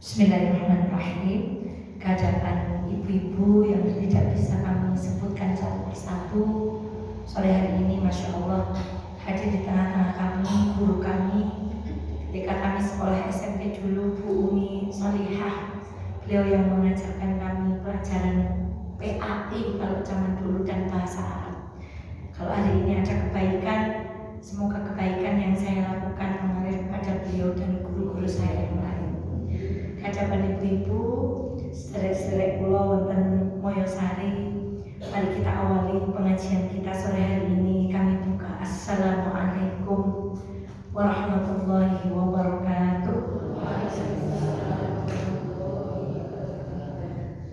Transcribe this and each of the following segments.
Bismillahirrahmanirrahim. Kehadiran ibu-ibu yang tidak bisa kami sebutkan satu persatu sore hari ini, Masya Allah, hadir di tengah-tengah kami, guru kami. Ketika kami sekolah SMP dulu, Bu Umi Salihah, beliau yang mengajarkan kami pelajaran PAI kalau zaman dulu dan bahasa Arab. Kalau hari ini ada kebaikan, semoga kebaikan yang saya lakukan mengalir kepada beliau dan guru-guru saya yang lain. Hadapan ibu-ibu, sederek-sederek kula wonten Moyosari. Mari kita awali pengajian kita sore hari ini. Kami buka Assalamualaikum warahmatullahi wabarakatuh.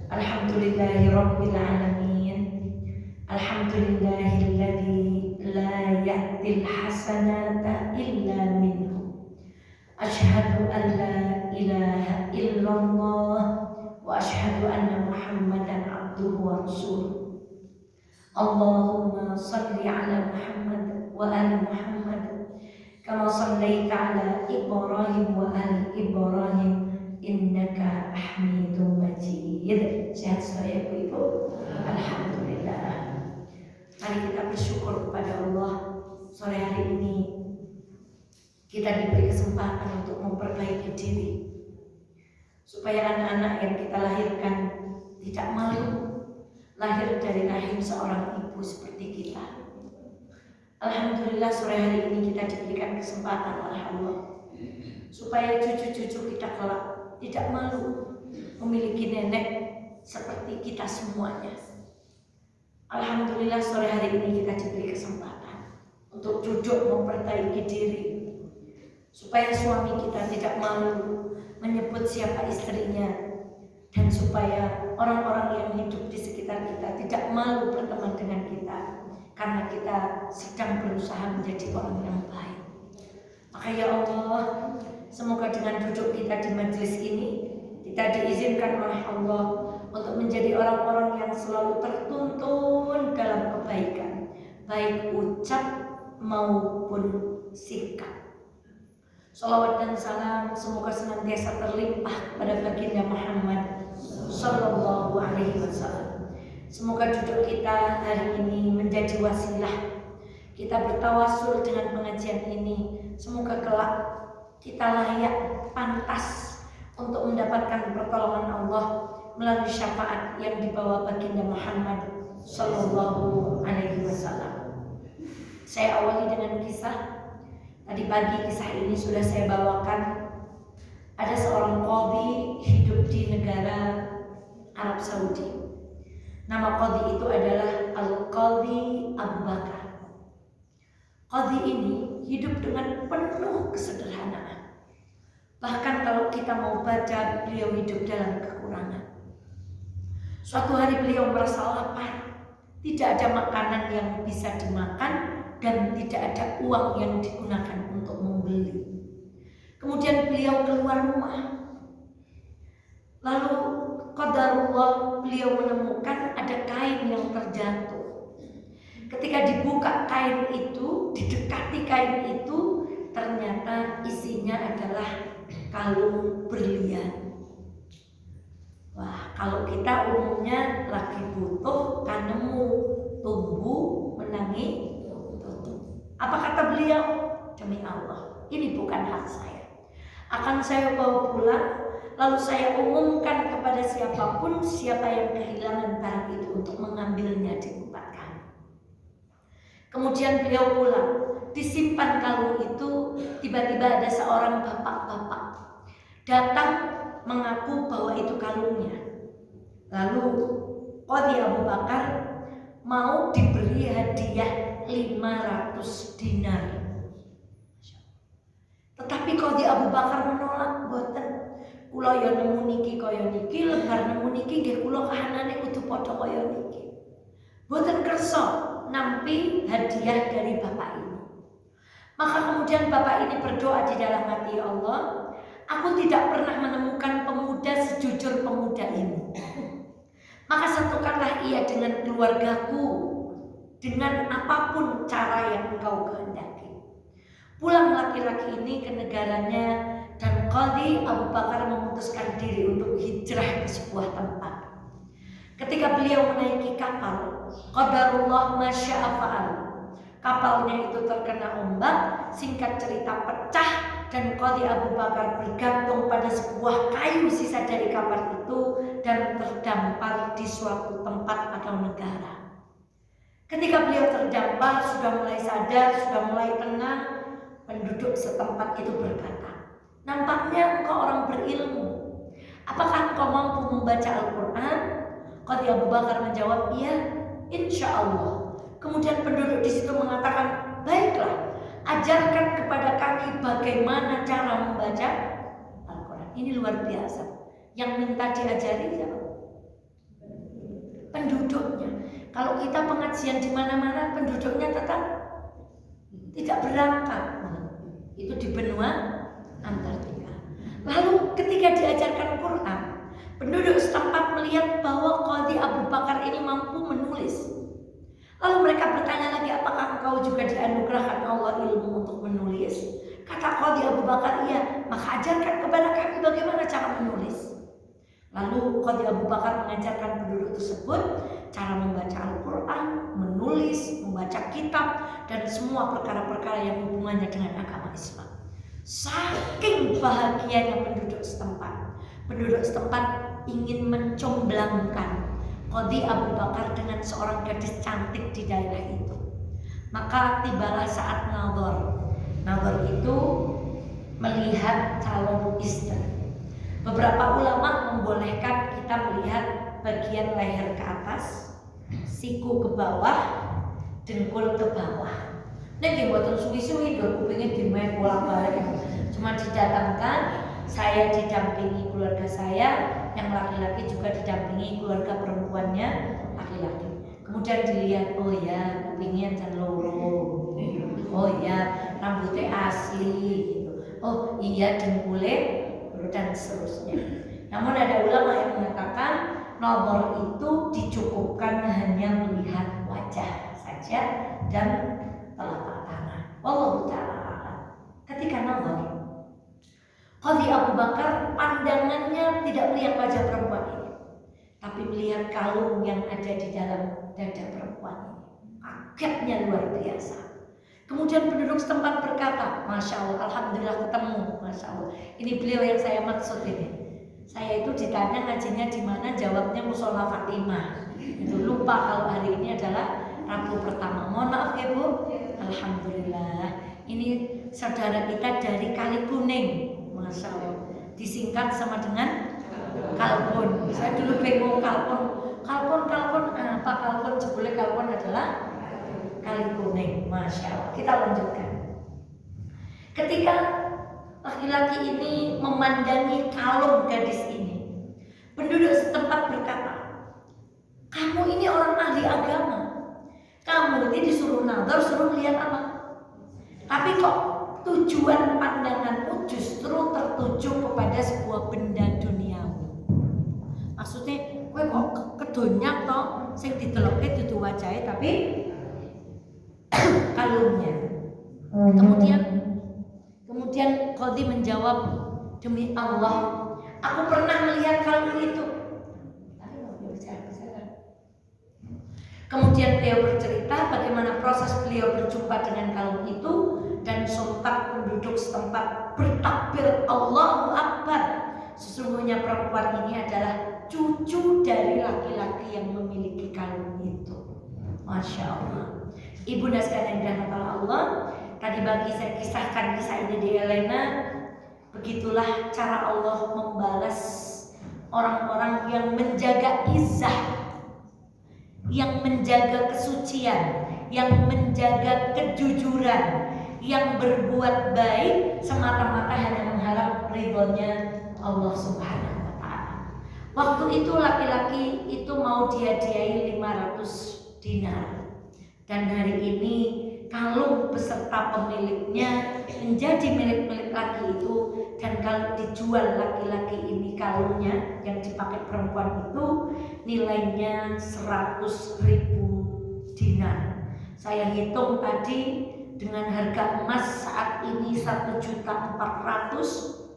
Alhamdulillahirabbil alamin. Alhamdulillahilladzi la ya'til hasanata illa minhu. Asyhadu an la ilaha illallah wa asyhadu anna Muhammadan abduhu wa rasuluh. Allahumma salli ala Muhammad wa ali Muhammad kama sallaita ala Ibrahim wa ali Ibrahim innaka Hamidum Majid. Sehat saya ibu-ibu? Alhamdulillah. Mari kita bersyukur kepada Allah. Sore hari ini kita diberi kesempatan untuk memperbaiki diri supaya anak-anak yang kita lahirkan tidak malu lahir dari rahim seorang ibu seperti kita. Alhamdulillah sore hari ini kita diberikan kesempatan oleh Allah supaya cucu-cucu kita kelak tidak malu memiliki nenek seperti kita semuanya. Alhamdulillah sore hari ini kita diberi kesempatan untuk duduk memperbaiki diri supaya suami kita tidak malu menyebut siapa istrinya, dan supaya orang-orang yang hidup di sekitar kita tidak malu berteman dengan kita karena kita sedang berusaha menjadi orang yang baik. Maka ya Allah, semoga dengan duduk kita di majelis ini kita diizinkan oleh Allah untuk menjadi orang-orang yang selalu tertuntun dalam kebaikan, baik ucap maupun sikap. Salawat dan salam semoga senantiasa terlimpah kepada baginda Muhammad Sallallahu Alaihi Wasallam. Semoga duduk kita hari ini menjadi wasilah kita bertawasul dengan pengajian ini. Semoga kelak kita layak, pantas untuk mendapatkan pertolongan Allah melalui syafaat yang dibawa baginda Muhammad Sallallahu Alaihi Wasallam. Saya awali dengan kisah. Tadi pagi kisah ini sudah saya bawakan. Ada seorang qadhi hidup di negara Arab Saudi. Nama qadhi itu adalah Al-Qadhi Abu Bakar. Qadhi ini hidup dengan penuh kesederhanaan. Bahkan kalau kita mau baca, beliau hidup dalam kekurangan. Suatu hari beliau merasa lapar, tidak ada makanan yang bisa dimakan dan tidak ada uang yang digunakan untuk membeli. Kemudian beliau keluar rumah. Lalu qadarullah beliau menemukan ada kain yang terjatuh. Ketika dibuka kain itu, didekati kain itu, ternyata isinya adalah kalung berlian. Wah, kalau kita umumnya lagi butuh kan nemu, tunggu menangi. Apa kata beliau? Demi Allah, ini bukan hak saya. Akan saya bawa pulang, lalu saya umumkan kepada siapapun siapa yang kehilangan barang itu untuk mengambilnya di tempat kami. Kemudian beliau pulang, disimpan kalung itu. Tiba-tiba ada seorang bapak-bapak datang mengaku bahwa itu kalungnya. Lalu Qadhi Abu Bakar mau diberi hadiah 500 dinar. Tetapi Qadhi Abu Bakar menolak. Boten, kula ya nemu niki kaya niki, lebar nemu niki nggih kula kahanane kudu padha kaya niki. Boten kersa nampi hadiah dari bapak ini. Maka kemudian bapak ini berdoa di dalam hati, ya Allah, aku tidak pernah menemukan pemuda sejujur pemuda ini. Maka satukanlah ia dengan keluargaku dengan apapun cara yang engkau kehendaki. Pulang laki-laki ini ke negaranya dan Qadhi Abu Bakar memutuskan diri untuk hijrah ke sebuah tempat. Ketika beliau menaiki kapal, qadarullah masya'a fa'al. Kapalnya itu terkena ombak, singkat cerita pecah, dan Qadhi Abu Bakar bergantung pada sebuah kayu sisa dari kapal itu dan terdampar di suatu tempat atau negara. Ketika beliau terdampar, sudah mulai sadar, sudah mulai tenang, penduduk setempat itu berkata, "Nampaknya engkau orang berilmu. Apakah engkau mampu membaca Al-Quran?" Qadhi Abu Bakar menjawab, "Iya, insya Allah." Kemudian penduduk di situ mengatakan, "Baiklah, ajarkan kepada kami bagaimana cara membaca Al-Quran." Ini luar biasa. Yang minta diajari siapa? Penduduknya. Kalau kita pengajian di mana-mana, penduduknya tetap tidak berangkat. Itu di benua Antartika. Lalu ketika diajarkan Quran, penduduk setempat melihat bahwa Qadhi Abu Bakar ini mampu menulis. Lalu mereka bertanya lagi, "Apakah engkau juga dianugerahkan Allah ilmu untuk menulis?" Kata Qadhi Abu Bakar, "Iya." "Maka ajarkan kepada kami bagaimana cara menulis." Lalu Qadhi Abu Bakar mengajarkan penduduk tersebut cara membaca Al-Quran, menulis, membaca kitab, dan semua perkara-perkara yang hubungannya dengan agama Islam. Saking bahagianya penduduk setempat ingin mencomblangkan Qadhi Abu Bakar dengan seorang gadis cantik di daerah itu. Maka tibalah saat nazar. Nazar itu melihat calon istri. Beberapa ulama membolehkan kita melihat bagian leher ke atas, siku ke bawah, dengkul ke bawah. Nek mboten suwi-suwi lho kupinge dimae bolak-balik. Cuma didatangkan, saya didampingi keluarga saya, yang laki-laki juga didampingi keluarga perempuannya laki-laki. Kemudian dilihat, oh ya kupingnya jan loro. Oh ya rambutnya asli gitu. Oh iya dengkulnya dan seterusnya. Namun ada ulama yang mengatakan nazar itu dicukupkan hanya melihat wajah saja dan telapak tangan. Wallahu ta'ala. Ketika nazar, Qadhi Abu Bakar pandangannya tidak melihat wajah perempuan ini, tapi melihat kalung yang ada di dalam dada perempuan ini. Kagetnya luar biasa. Kemudian penduduk setempat berkata, "Masya Allah, alhamdulillah ketemu, Masya Allah." Ini beliau yang saya maksud ini. Saya itu ditanya ngajinya di mana, jawabnya Musola Fatimah. Itu lupa kalau hari ini adalah Rabu pertama. Mohon maaf ya Bu. Alhamdulillah. Ini saudara kita dari Kali Kuning, Masya Allah. Disingkat sama dengan Kalpun. Saya dulu bingung Kalpun apa Kalpun? Jebule Kalpun adalah Kali Kuning, Masya Allah. Kita lanjutkan. Ketika laki-laki ini memandangi kalung gadis ini, penduduk setempat berkata, "Kamu ini orang ahli agama. Kamu ini disuruh nazar, suruh melihat apa? Tapi kok tujuan pandanganmu justru tertuju kepada sebuah benda duniawi. Maksudnya, kowe kok kedonyak toh, sing didelokke dudu wajahe tapi kalungnya." Kemudian Qadhi menjawab, "Demi Allah, aku pernah melihat kalung itu." Kemudian beliau bercerita bagaimana proses beliau berjumpa dengan kalung itu, dan sontak penduduk setempat bertakbir, "Allahu Akbar." Sesungguhnya perempuan ini adalah cucu dari laki-laki yang memiliki kalung itu. Masya Allah. Ibu dan sekalian yang dirahmati Allah, tadi bagi saya kisahkan kisah ini di Elena. Begitulah cara Allah membalas orang-orang yang menjaga izzah, yang menjaga kesucian, yang menjaga kejujuran, yang berbuat baik semata-mata hanya mengharap ridhonya Allah Subhanahu wa ta'ala. Waktu itu laki-laki itu mau dihadiahi 500 dinar. Dan hari ini kalung beserta pemiliknya menjadi milik laki itu, dan kalau dijual laki-laki ini kalungnya yang dipakai perempuan itu nilainya 100.000 dinar. Saya hitung tadi dengan harga emas saat ini 1.400.000,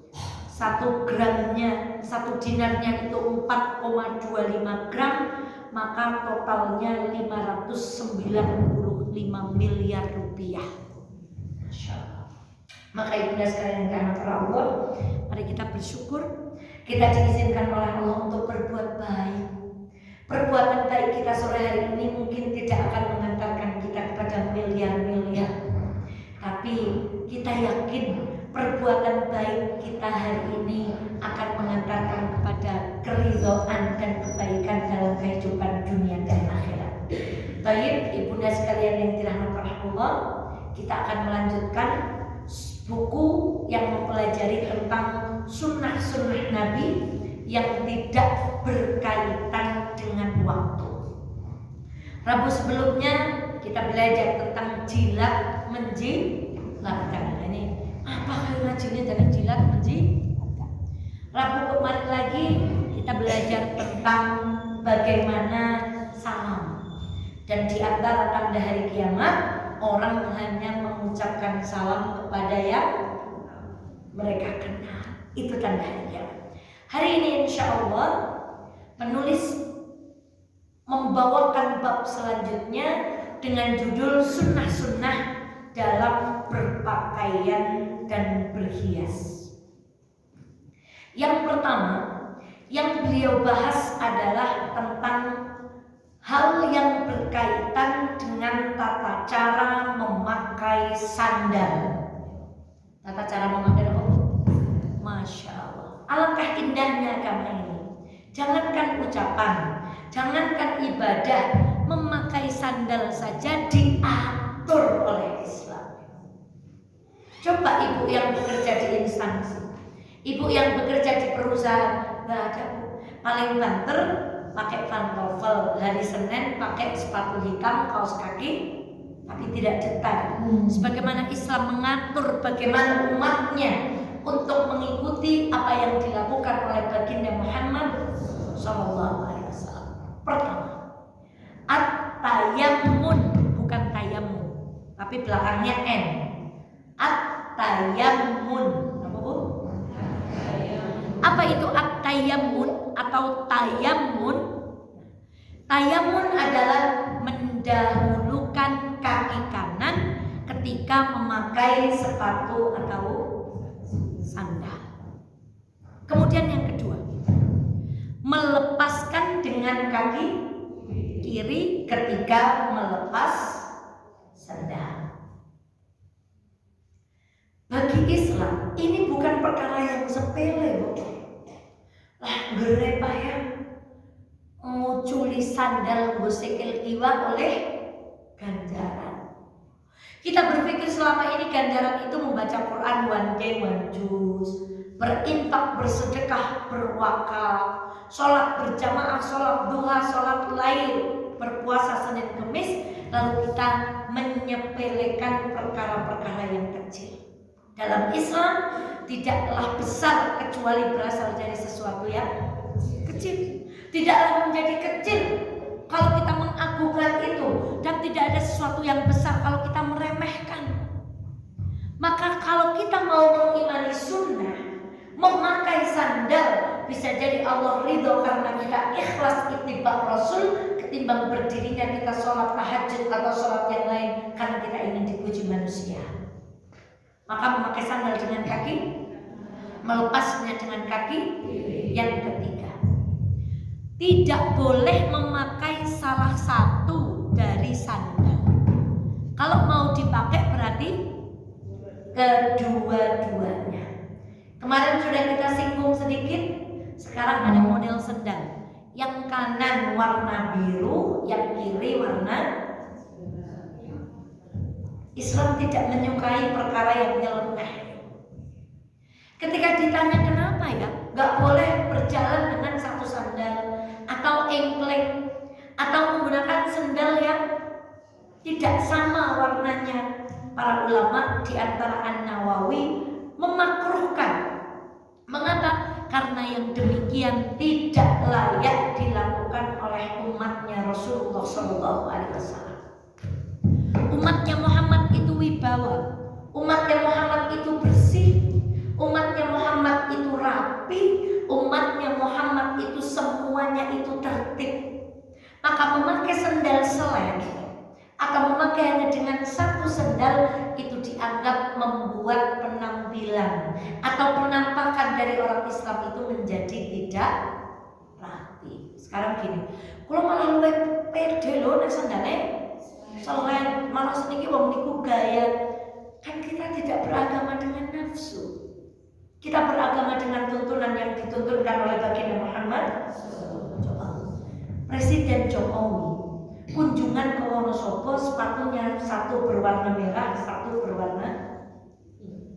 1 gramnya, 1 dinarnya itu 4,25 gram, maka totalnya 595 miliar rupiah. Masya Allah. Maka ibunda sekalian yang dirahmati Allah, mari kita bersyukur kita diizinkan oleh Allah untuk berbuat baik. Perbuatan baik kita sore hari ini mungkin tidak akan mengantarkan kita kepada miliar-miliar, tapi kita yakin perbuatan baik kita hari ini akan mengantarkan kepada keridhaan dan kebaikan dalam kehidupan dunia dan akhirat. Baik, ibunda sekalian yang dirahmati Allah, kita akan melanjutkan buku yang mempelajari tentang sunnah-sunnah Nabi yang tidak berkaitan dengan waktu. Rabu sebelumnya kita belajar tentang jilat menjilatkan. Ini apa ngajinya dari jilat menjilatkan? Rabu kemarin lagi kita belajar tentang bagaimana salam. Dan di antara tanda hari kiamat, orang hanya mengucapkan salam kepada yang mereka kenal. Itu tanda hari kiamat. Hari ini insya Allah penulis membawakan bab selanjutnya dengan judul sunnah-sunnah dalam berpakaian dan berhias. Yang pertama yang beliau bahas adalah tentang hal yang berkaitan dengan tata cara memakai sandal. Tata cara memakai apa? Masya Allah. Alangkah indahnya agama ini. Jangankan ucapan, jangankan ibadah, memakai sandal saja diatur oleh Islam. Coba ibu yang bekerja di instansi, ibu yang bekerja di perusahaan, nggak ada paling banter pakai pantofel, hari Senin pakai sepatu hitam, kaos kaki, tapi tidak detail. Sebagaimana Islam mengatur bagaimana umatnya untuk mengikuti apa yang dilakukan oleh baginda Muhammad SAW. Pertama, at-tayammun, bukan tayammun, tapi belakangnya n. At-tayammun. Apa bu? Apa itu at-tayammun atau tayammun? Tayammun adalah mendahulukan kaki kanan ketika memakai sepatu atau sandal. Kemudian yang kedua, melepaskan dengan kaki kiri ketika melepas sandal. Bagi Islam ini bukan perkara yang sepele, Bu. Lah gerepah ya nguculi sandal gosekel kiwa oleh ganjaran. Kita berpikir selama ini ganjaran itu membaca Quran one day one juz, berinfak, bersedekah, berwakaf, sholat berjamaah, sholat duha, sholat lail, berpuasa Senin Kemis, lalu kita menyepelekan perkara-perkara yang kecil. Dalam Islam tidaklah besar kecuali berasal dari sesuatu yang kecil. Tidaklah menjadi kecil kalau kita mengagungkan itu, dan tidak ada sesuatu yang besar kalau kita meremehkan. Maka kalau kita mau mengimani sunnah, memakai sandal, bisa jadi Allah ridho karena kita ikhlas ittiba Rasul ketimbang berdirinya kita sholat tahajud atau sholat yang lain karena kita ingin dipuji manusia. Maka memakai sandal dengan kaki, melepasnya dengan kaki. Yang ketiga, tidak boleh memakai salah satu dari sandal. Kalau mau dipakai berarti kedua-duanya. Kemarin sudah kita singgung sedikit. Sekarang ada model sandal. Yang kanan warna biru, yang kiri warna. Islam tidak menyukai perkara yang nyeleneh. Ketika ditanya kenapa ya gak boleh berjalan dengan satu sandal atau engklek atau menggunakan sandal yang tidak sama warnanya, para ulama di antara An-Nawawi memakruhkan. Mengapa? Karena yang demikian tidak layak dilakukan oleh umatnya Rasulullah SAW. Umatnya Muhammad itu wibawa, umatnya Muhammad itu bersih, umatnya Muhammad itu rapi. atau penampakan dari orang Islam itu menjadi tidak rapi. Sekarang gini, kalau malah luwih pede lho nek sandale selain malah seniki wong niku gaya. Kan kita tidak beragama dengan nafsu. Kita beragama dengan tuntunan yang dituntunkan oleh baginda Muhammad. Presiden Jokowi kunjungan ke Wonosobo, sepatunya satu berwarna merah, satu berwarna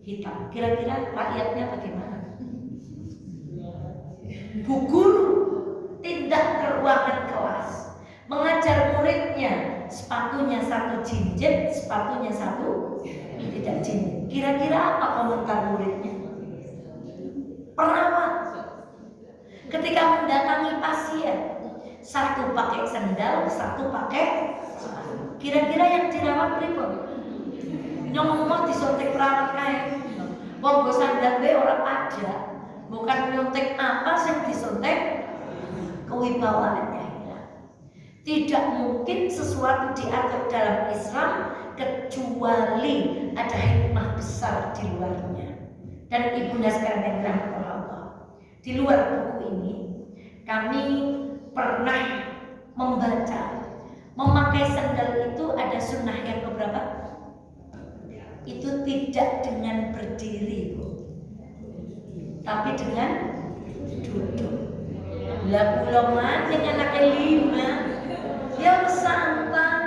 hitam. Kira-kira rakyatnya bagaimana? Bu guru tindak ke ruangan kelas, mengajar muridnya, sepatunya satu jinjit, sepatunya satu tidak jinjit. Kira-kira apa komentar muridnya? Perawat ketika mendatangi pasien, satu pakai sendal, satu pakai sepatu. Kira-kira yang dirawat pripun? Nyomong disontek perawat kae. Wong go sandal wae ora pajak. Bukan nyontek apa sing disontek, kewibawaannya hilang. Tidak mungkin sesuatu diatur dalam Islam kecuali ada hikmah besar di luarnya. Dan ibunda sekalian yang Allah, di luar buku ini kami pernah membaca memakai sandal itu ada sunnah yang beberapa. Itu tidak dengan berdiri, tapi dengan duduk. Lah kula dengan anak 5 ya santai.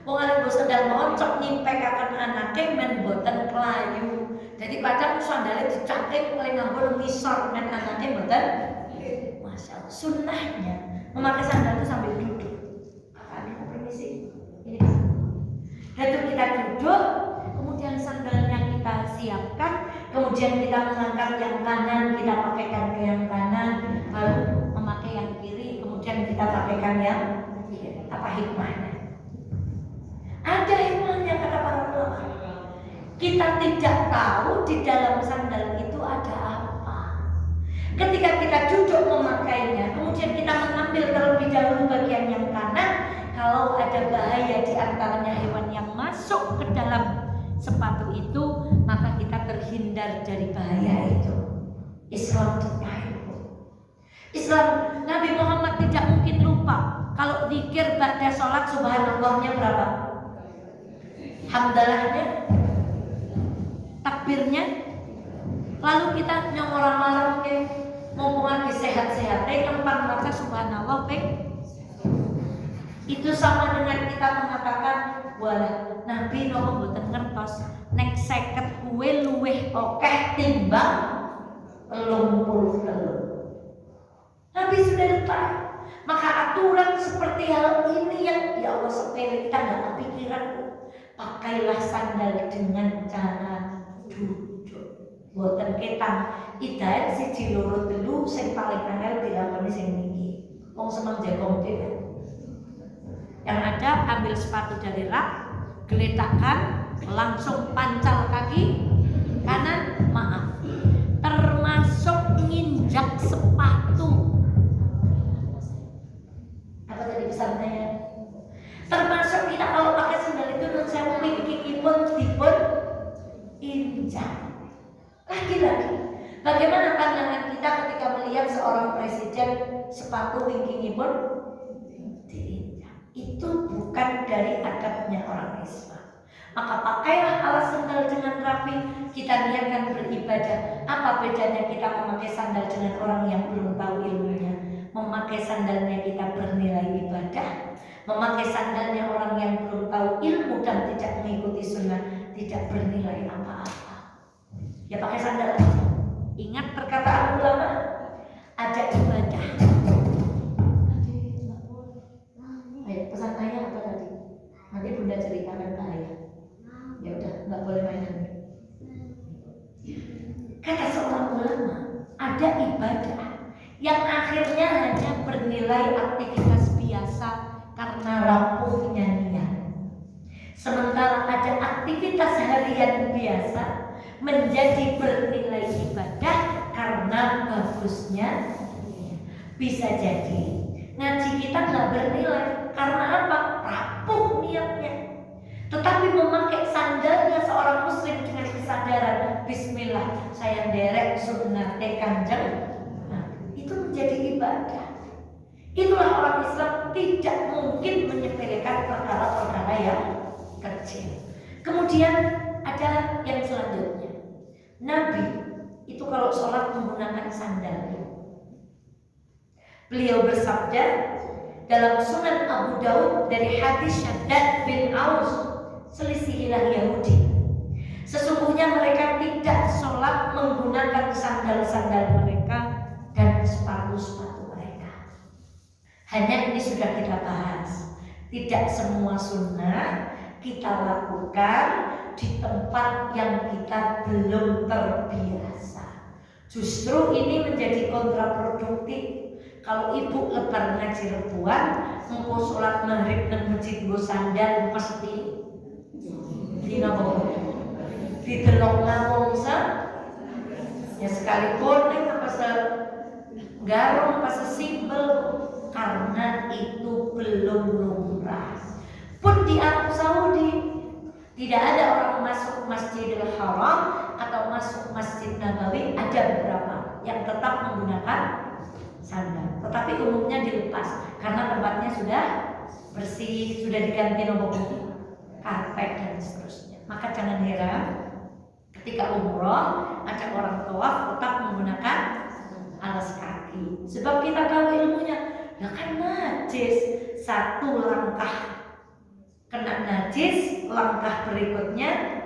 Wong arep sandal mocok nyimpekaken anake men boten kelayu. Jadi kadang sandalnya dicatik oleh nganggo ngisor men anake boten. Masya Allah, sunnahnya memakai sandal itu sambil duduk. Ini permisi. Ini lalu kita duduk, kemudian sandalnya kita siapkan, kemudian kita mengangkat yang kanan, kita pakaikan ke yang kanan, lalu memakai yang kiri, kemudian kita pakaikan yang kiri. Apa hikmahnya? Ada hikmahnya kata para ulama. Kita tidak tahu di dalam sandal itu ada apa. Ketika kita duduk memakainya, kemudian kita mengambil terlebih dahulu bagian yang kanan, kalau ada bahaya di antaranya hewan yang masuk ke dalam sepatu itu, maka kita terhindar dari bahaya itu. Islam itu. Islam, Nabi Muhammad tidak mungkin lupa kalau zikir ba'da sholat subhanallahnya berapa? Hamdalahnya, takbirnya, lalu kita nyong-orang ke mumpung lagi sehat-sehat tempat baca subhanallah itu sama dengan kita mengatakan walah Nabi nopo mboten ngertos nek 50 kuwe luweh akeh timbang 30. Nabi sudah lepas. Maka aturan seperti hal ini yang ya Allah sepele kita nggak kepikiran. Pakailah sandal dengan cara duduk. Boten ketang. Hidayat siji loro telu sing paling angel dilakoni sing niki. Wong seneng jagong dhewe. Yang ada ambil sepatu dari rak, geletakkan, langsung pancal kaki kanan, maaf. Termasuk nginjak sepatu. Apa tadi pesannya? Termasuk kita kalau pakai sandal itu non saya wingkingipun dipun injak. Lagi-lagi, bagaimana pandangan kita ketika melihat seorang presiden sepatu wingkingipun diinjak? Itu bukan dari adabnya orang Islam. Maka pakailah alas sandal dengan rapi. Kita niatkan beribadah. Apa bedanya kita memakai sandal dengan orang yang belum tahu ilmunya? Memakai sandalnya kita bernilai ibadah. Memakai sandalnya orang yang belum tahu ilmu dan tidak mengikuti sunnah tidak bernilai apa-apa. Ya pakai sandal aja. Ingat perkataan ulama, ada ibadah. Ayo pesan ayah apa tadi? Nanti bunda ceritakan ke ayah. Ya udah, nggak boleh mainan. Kata seorang ulama, ada ibadah yang akhirnya hanya bernilai aktivitas biasa karena rapuhnya niat. Sementara ada aktivitas harian biasa menjadi bernilai ibadah karena bagusnya. Bisa jadi ngaji kita nggak bernilai karena apa? Rapuh niatnya. Tetapi memakai sandalnya seorang muslim dengan kesadaran Bismillah, saya derek sunnah Kanjeng, itu menjadi ibadah. Itulah orang Islam tidak mungkin menyepelekan perkara-perkara yang kecil. Kemudian ada yang selanjutnya, Nabi itu kalau sholat menggunakan sandal. Beliau bersabda dalam Sunan Abu Daud dari hadis Syaddad bin Aus, selisihilah Yahudi. Sesungguhnya mereka tidak sholat menggunakan sandal-sandal mereka dan sepatu-sepatu mereka. Hanya ini sudah kita bahas. Tidak semua sunnah kita lakukan di tempat yang kita belum terbiasa. Justru ini menjadi kontraproduktif. Kalau ibu lebar ngaji rebuan, engkau sholat maghrib dan masjid nggo sandal mesti didelok ngawong ya sekalipun apa garong apa sesimbel, karena itu belum lumrah. Pun di Arab Saudi tidak ada orang masuk Masjidil Haram atau masuk Masjid Nabawi, ada beberapa yang tetap menggunakan sandal, tetapi umumnya dilepas karena tempatnya sudah bersih, sudah diganti nomor karpet dan seterusnya. Maka jangan heran ketika umroh ada orang tawaf tetap menggunakan alas kaki, sebab kita tahu ilmunya. Ya kan najis, satu langkah kena najis, langkah berikutnya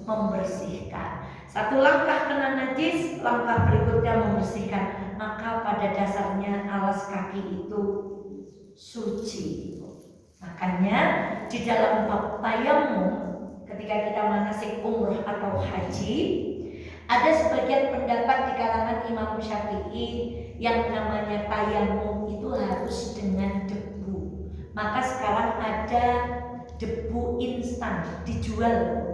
membersihkan. Satu langkah kena najis, langkah berikutnya membersihkan. Maka pada dasarnya alas kaki itu suci. Makanya di dalam bab tayamum ketika kita manasik umrah atau haji, ada sebagian pendapat di kalangan Imam Syafi'i yang namanya tayamum itu harus dengan debu. Maka sekarang ada debu instan dijual,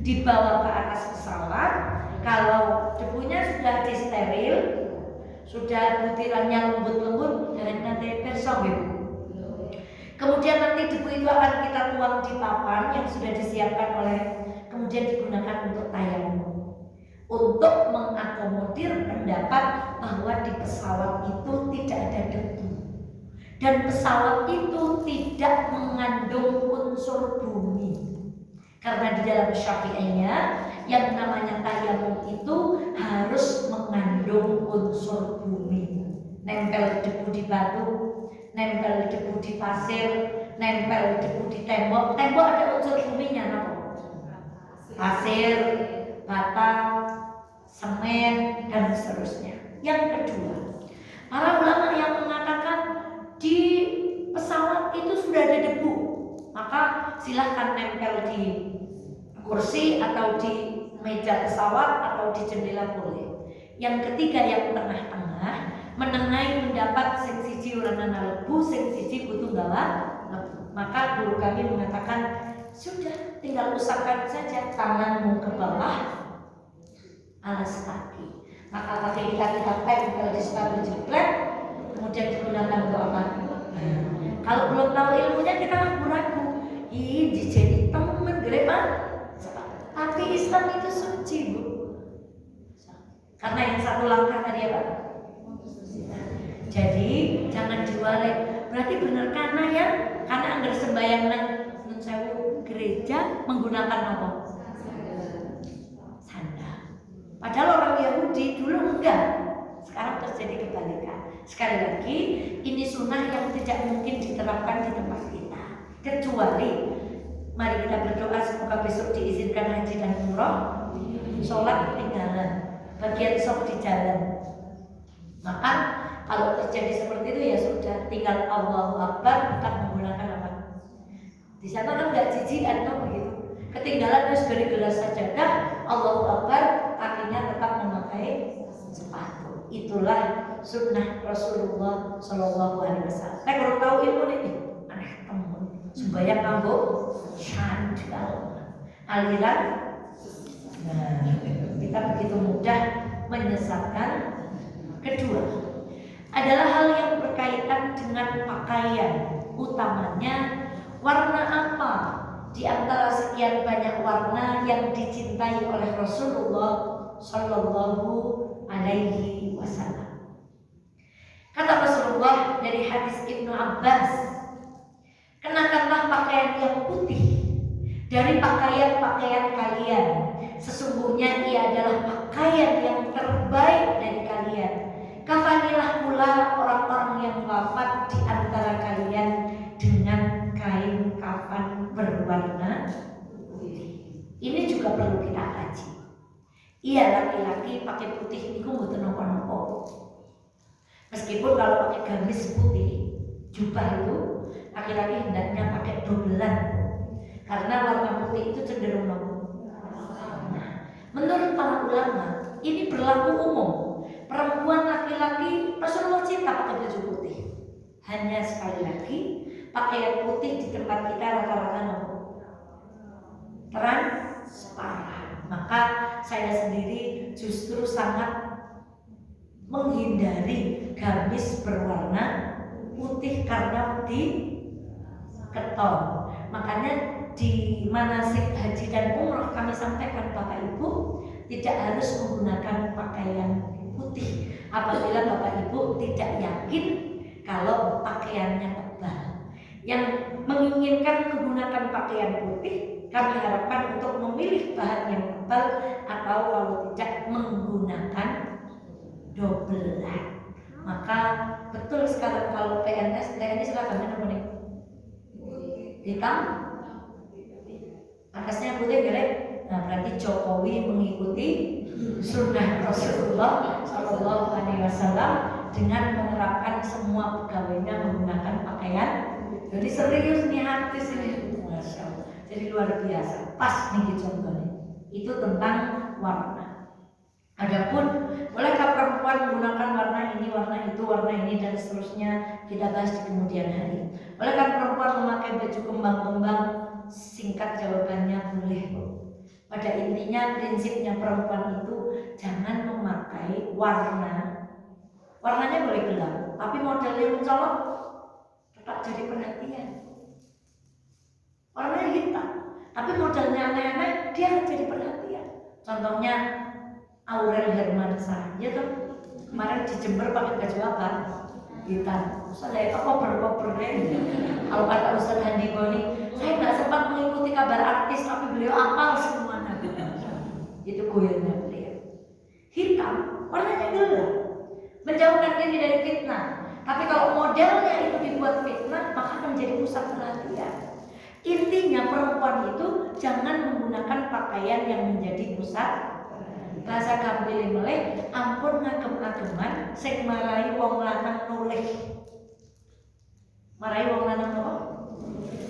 dibawa ke atas pesawat. Kalau debunya sudah disteril, sudah butirannya lembut-lembut, dan nanti persong gitu. Kemudian nanti debu itu akan kita tuang di papan yang sudah disiapkan oleh, kemudian digunakan untuk tayamum, untuk mengakomodir pendapat bahwa di pesawat itu tidak ada debu dan pesawat itu tidak mengandung unsur bumi. Karena di dalam Syafi'iynya yang namanya tayamum itu harus mengandung unsur bumi. Nempel debu di batu, nempel debu di pasir, nempel debu di tembok. Tembok ada unsur buminya, no? Pasir, bata, semen, dan seterusnya. Yang kedua, para ulama yang mengatakan di pesawat itu sudah ada debu, maka silahkan nempel di kursi atau di meja pesawat atau di jendela boleh. Yang ketiga yang tengah-tengah, menengai mendapat sing siji ora ana lebu, sing siji butuh gawa lebu. Maka guru kami mengatakan sudah tinggal usapkan saja tanganmu ke bawah alas kaki. Maka kaki kita tempel di sepatu jeplek, kemudian digunakan untuk apa? Kalau belum tahu ilmunya kita ragu-ragu. Ih, dijadi temen grepa. Tapi Islam itu suci, Bu. Karena yang satu langkah tadi apa? Jadi jangan diwale. Berarti benar karena ya, karena anggar sembahyang nang sewu gereja menggunakan apa? Sandal. Padahal orang Yahudi dulu enggak. Sekarang terjadi kebalikan. Sekali lagi, ini sunnah yang tidak mungkin diterapkan di tempat kita. Kecuali mari kita berdoa semoga besok diizinkan haji dan umroh, sholat ketinggalan, bagian sok di jalan. Maka kalau terjadi seperti itu ya sudah, tinggal Allahu Akbar tetap menggunakan apa? Di sana kan nggak jijikan kan begitu. Ketinggalan terus dari gelas sajadah, Allahu Akbar, kakinya tetap memakai sepatu. Itulah sunnah Rasulullah Shallallahu Alaihi Wasallam. Saya baru tahu ilmu ini, aneh temen. Supaya kamu sandal aliran. Nah, kita begitu mudah menyesatkan. Kedua adalah hal yang berkaitan dengan pakaian, utamanya Warna apa di antara sekian banyak warna yang dicintai oleh Rasulullah Shallallahu Alaihi Wasallam? Kata Rasulullah dari hadis Ibnu Abbas, kenakanlah pakaian yang putih dari pakaian-pakaian kalian. Sesungguhnya ia adalah pakaian yang terbaik dari kalian. Kafanilah pula orang-orang yang wafat di antara kalian dengan kain kafan berwarna putih. Ini juga perlu kita kaji. Iya, laki-laki pakai putih itu mboten napa-napa. Meskipun kalau pakai gamis putih, jubah itu laki-laki hendaknya pakai dobelan. Karena warna putih itu cenderung nopo. Nah, menurut para ulama, ini berlaku umum. Perempuan laki-laki Rasulullah cinta pakai baju putih. Hanya sekali lagi, pakaian putih di tempat kita rata-rata nopo transparan. Maka saya sendiri justru sangat menghindari gamis berwarna putih karena di keton. Makanya di manasik haji dan umroh kami sampaikan Bapak Ibu tidak harus menggunakan pakaian putih apabila Bapak Ibu tidak yakin kalau pakaiannya tebal. Yang menginginkan menggunakan pakaian putih, kami harapkan untuk memilih bahan yang tebal atau kalau tidak menggunakan dobelan. Maka betul sekarang kalau PNS, TNI seragamnya apa nih? Hitam, atasnya putih gelap. Nah, berarti Jokowi mengikuti sunnah Rasulullah Shallallahu Alaihi Wasallam dengan menerapkan semua pegawainya menggunakan pakaian. Jadi serius nih hadis ini, Masya Allah. Jadi luar biasa. Pas nih contohnya. Itu tentang warna. Adapun bolehkah perempuan menggunakan warna ini, warna itu, warna ini dan seterusnya, kita bahas di kemudian hari. Bolehkah perempuan memakai baju kembang-kembang? Singkat jawabannya boleh. Pada intinya prinsipnya perempuan itu jangan memakai warnanya boleh gelap, tapi modelnya mencolok tetap jadi perhatian. Warnanya hitam, tapi modelnya aneh-aneh, dia akan jadi perhatian. Contohnya Aurel Hermansyah, ya tuh kemarin di Jember pakai baju apa? Hitam. Saya koper-koper deh. Kalau kata Ustaz Handi Boni, saya nggak sempat mengikuti kabar artis, tapi beliau hafal semuanya. Itu goyangnya beliau. Hitam, warnanya gelap, menjauhkan diri dari fitnah. Tapi kalau modelnya itu dibuat fitnah, maka akan menjadi pusat perhatian. Intinya perempuan itu jangan menggunakan pakaian yang menjadi pusat. Bahasa gambile meleh, ampun ngagem-ageman sing marai wong lanang noleh. Marai wong lanang apa?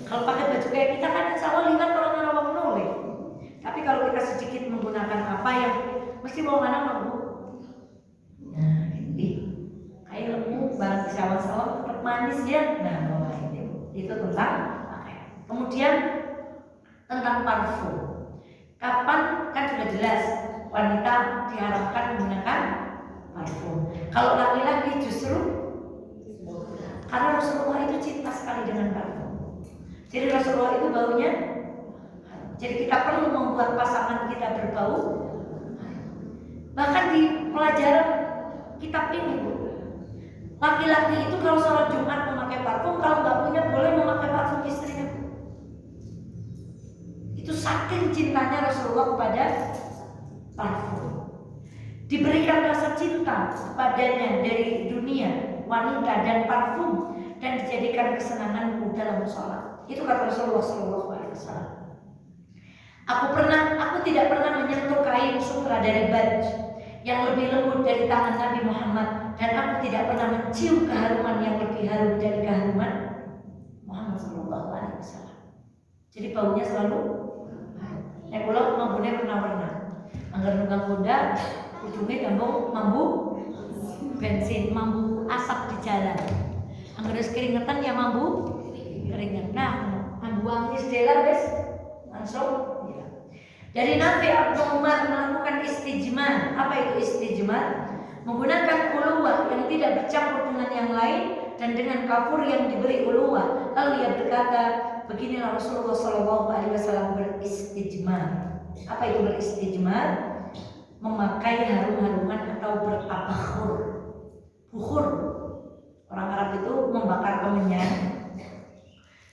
Kalau pakai baju kayak kita kan insya Allah lihat kalau nggak wong noleh. Tapi kalau kita sedikit menggunakan apa yang mesti wong lanang mau. Nah, ini kayak lembu barang di sawah-sawah tetap manis ya. Nah, bawa ini itu tentang pakaian. Kemudian tentang parfum. Kapan kan sudah jelas wanita diharapkan menggunakan parfum. Kalau laki-laki justru karena Rasulullah itu cinta sekali dengan parfum. Jadi Rasulullah itu baunya. Jadi kita perlu membuat pasangan kita berbau. Bahkan di pelajaran kitab ini, Bu, laki-laki itu kalau sholat Jumat memakai parfum, kalau nggak punya boleh memakai parfum istrinya. Itu saking cintanya Rasulullah kepada parfum. Diberikan rasa cinta kepadanya dari dunia, wanita dan parfum, dan dijadikan kesenangan dalam sholat. Itu kata Rasulullah SAW. Aku tidak pernah menyentuh kain sutra dari baj yang lebih lembut dari tangan Nabi Muhammad, dan aku tidak pernah mencium keharuman yang lebih harum dari keharuman Muhammad SAW. Jadi baunya selalu pulau mambune warna-warna. Angger nunggang kuda, ujungnya gambung mambu bensin, mambu asap di jalan. Angger keringetan ya mambu keringet. Nah, mambu wangi sedela wis langsung. Dari Nabi Abdul Umar melakukan istijmar. Apa itu istijmar? Menggunakan uluwah yang tidak bercampur dengan yang lain dan dengan kafur yang diberi uluwah. Lalu ia berkata, beginilah Rasulullah SAW beristijmar. Apa itu beristijmar? Memakai harum-haruman atau bertabakhur. Bukhur. Orang Arab itu membakar kemenyan.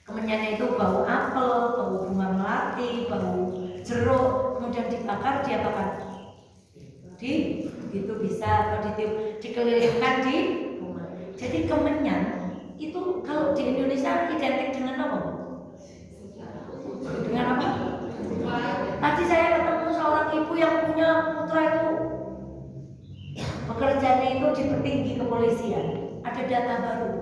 Kemenyannya itu bau apel, bau bunga melati, bau jeruk, kemudian dibakar, diapakan? Itu bisa atau ditiup, dikelilingkan di rumah. Jadi kemenyan itu kalau di Indonesia identik dengan apa? Dengan apa? Tadi saya ketemu seorang ibu yang punya putra itu pekerjaannya itu di petinggi kepolisian. Ada data baru.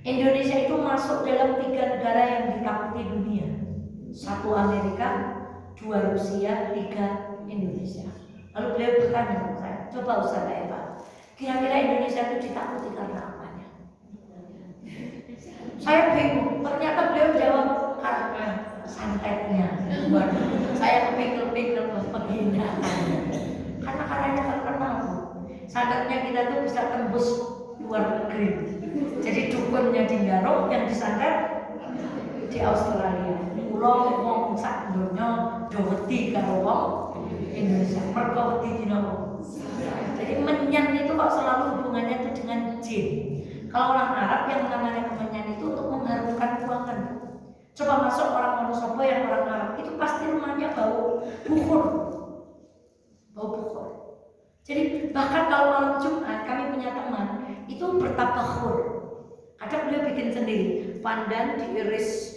Indonesia itu masuk dalam 3 negara yang ditakuti dunia. 1 Amerika, 2 Rusia, 3 Indonesia. Lalu beliau bertanya sama saya, coba Ustaz Eva, kira-kira Indonesia itu ditakuti karena apanya? Saya bingung. Ternyata beliau jawab karena santetnya. Saya kepikir-pikir penghinaannya. Karena katanya terkenal. Santetnya kita tuh bisa tembus luar negeri. Jadi dukunnya di Garong yang disantet di Australia. Pulau wong sak donya do wedi karo wong Indonesia. Mergo wedi dina. Jadi menyan itu kok selalu hubungannya itu dengan jin. Kalau orang Arab yang namanya kemenyan itu untuk mengharumkan ruangan. Coba masuk orang Wonosobo yang orang Arab itu pasti rumahnya bau bukhur. Bau bukhur. Jadi bahkan kalau malam Jumat kami punya teman itu bertabakhur. Kadang beliau bikin sendiri, pandan diiris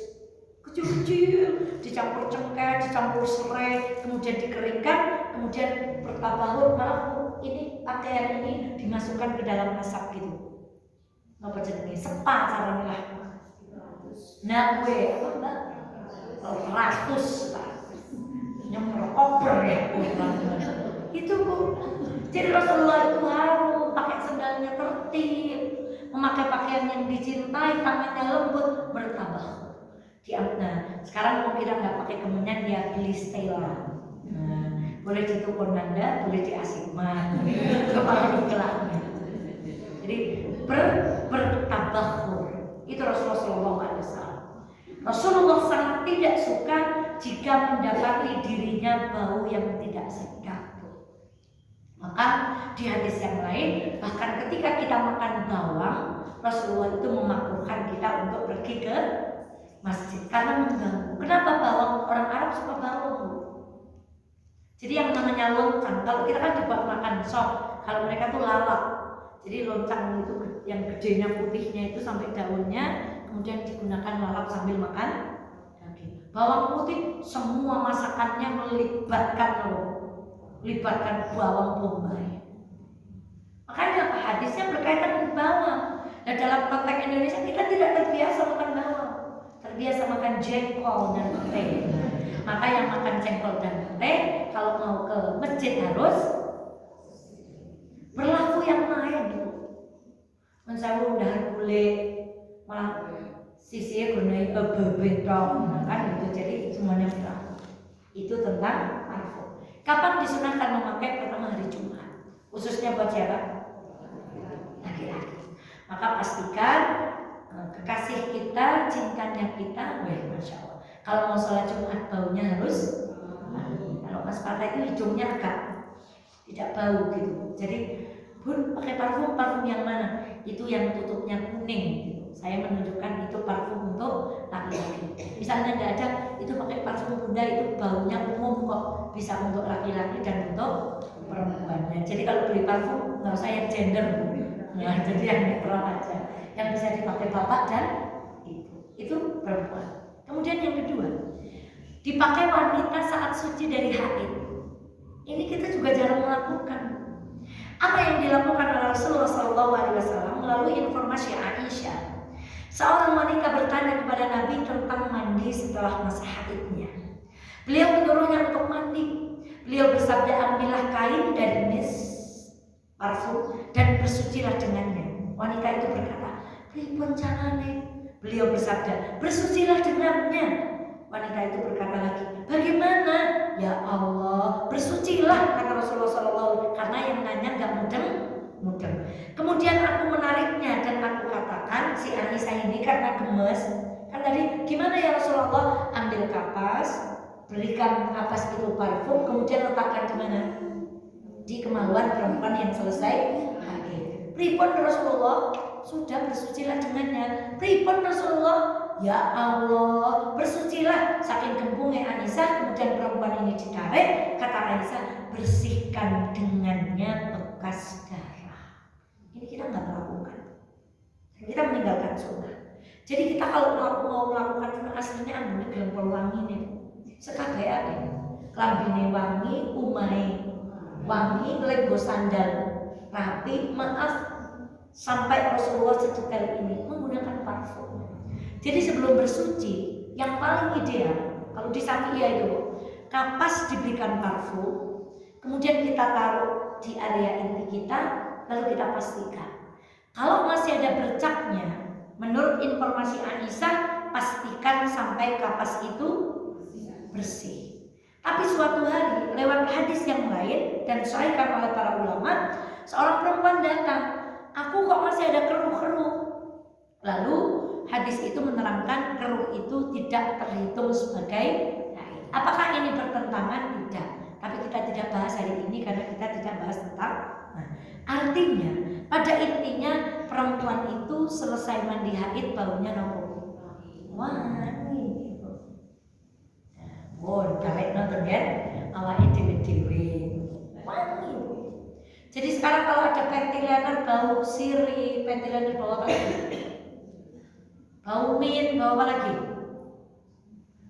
kecil-kecil, dicampur cengkeh, dicampur serai, kemudian dikeringkan, kemudian bertabakhur. Malah ini pakaian ini dimasukkan ke dalam asap gitu. Apa jenenge? Sepa caranya lah. Nah, gue apa mbak? 100 lah. Nyemper koper ya. Itu Bu. Jadi Rasulullah itu harus pakai sendalnya tertib, memakai pakaian yang dicintai, tangannya lembut, bertabakhur. Nah, sekarang mau kita nggak pakai kemenyan ya beli Stella. Nah, boleh di toko Nanda, boleh di Asikman, kepala iklannya. Jadi bertabakhur itu Rasulullah SAW. Rasulullah sangat tidak suka jika mendapati dirinya bau yang tidak sedap. Maka di hadis yang lain, bahkan ketika kita makan bawang, Rasulullah itu memakruhkan kita untuk pergi ke masjid karena mengganggu. Kenapa bawang? Orang Arab suka bawang. Jadi yang namanya loncang, kalau kita kan dibuat makan sop, kalau mereka tuh lalap. Jadi loncang itu yang gedenya putihnya itu sampai daunnya, kemudian digunakan lalap sambil makan daging. Bawang putih semua masakannya melibatkan bawang bombay. Makanya hadisnya berkaitan dengan bawang. Dan dalam konteks Indonesia kita tidak terbiasa makan bawang, terbiasa makan jengkol dan pete. Maka yang makan jengkol dan pete kalau mau ke masjid harus berlaku yang lain gitu. Mensawu udah kulit malah sisinya gunai bebetong, kan itu jadi semuanya berlaku. Itu tentang parfum. Kapan disunahkan memakai? Pertama hari Jumat, khususnya buat siapa? Laki-laki. Maka pastikan kekasih kita, cintanya kita, masya Allah. Kalau mau sholat Jumat baunya harus kalau Mas Fatah itu hidungnya agak tidak bau gitu. Jadi Bun pakai parfum yang mana? Itu yang tutupnya kuning gitu. Saya menunjukkan itu parfum untuk laki-laki. Misalnya nggak ada, itu pakai parfum Bunda, itu baunya umum kok, bisa untuk laki-laki dan untuk perempuannya. Jadi kalau beli parfum nggak usah yang gender, ya, jadi yang netral aja, yang bisa dipakai bapak dan ibu, itu perempuan. Kemudian yang kedua, dipakai wanita saat suci dari haid. Ini kita juga jarang melakukan. Apa yang dilakukan oleh Rasulullah SAW melalui informasi Aisyah. Seorang wanita bertanya kepada Nabi tentang mandi setelah masa haidnya. Beliau menyuruhnya untuk mandi. Beliau bersabda, ambillah kain dari mis parfum dan bersucilah dengannya. Wanita itu berkata, pripun carane? Beliau bersabda, bersucilah dengannya. Wanita itu berkata lagi, bagaimana? Ya Allah, bersucilah, kata Rasulullah SAW, karena yang nanya gak mudeng. Kemudian aku menariknya dan aku katakan, si Aisyah ini karena gemes, kan tadi gimana? Gimana ya Rasulullah? Ambil kapas, berikan kapas itu parfum, kemudian letakkan di mana? Di kemaluan perempuan yang selesai haid. Pripun Rasulullah? Sudah bersucilah dengannya. Pripun Rasulullah? Ya Allah, bersucilah. Saking gempungnya Aisyah, kemudian perempuan ini ditarik. Kata Aisyah, bersihkan dengannya bekas darah. Ini kita nggak melakukan. Kita meninggalkan sunnah. Jadi kita kalau mau melakukan sunnah aslinya ambil dalam peluang ini. Sekabeane, klambine wangi, umahe wangi, lenggo sandal rapi. Maaf, sampai Rasulullah sedetail ini menggunakan parfum. Jadi sebelum bersuci, yang paling ideal kalau di Syafi'iyah itu kapas diberikan parfum, kemudian kita taruh di area inti kita, lalu kita pastikan. Kalau masih ada bercaknya, menurut informasi Aisyah, pastikan sampai kapas itu bersih. Tapi suatu hari lewat hadis yang lain dan disahihkan oleh para ulama, seorang perempuan datang, aku kok masih ada keruh-keruh. Lalu hadis itu menerangkan keruh itu tidak terhitung sebagai haid. Apakah ini bertentangan? Tidak. Tapi kita tidak bahas hari ini karena kita tidak bahas tentang. Artinya pada intinya perempuan itu selesai mandi haid baunya nopo? Wangi. Bon, kalek nonton ya, awalnya dewe-dewe wangi. Jadi sekarang kalau ada ventilator bau sirih, ventilator bau apa lagi? Bau min, bau apa lagi?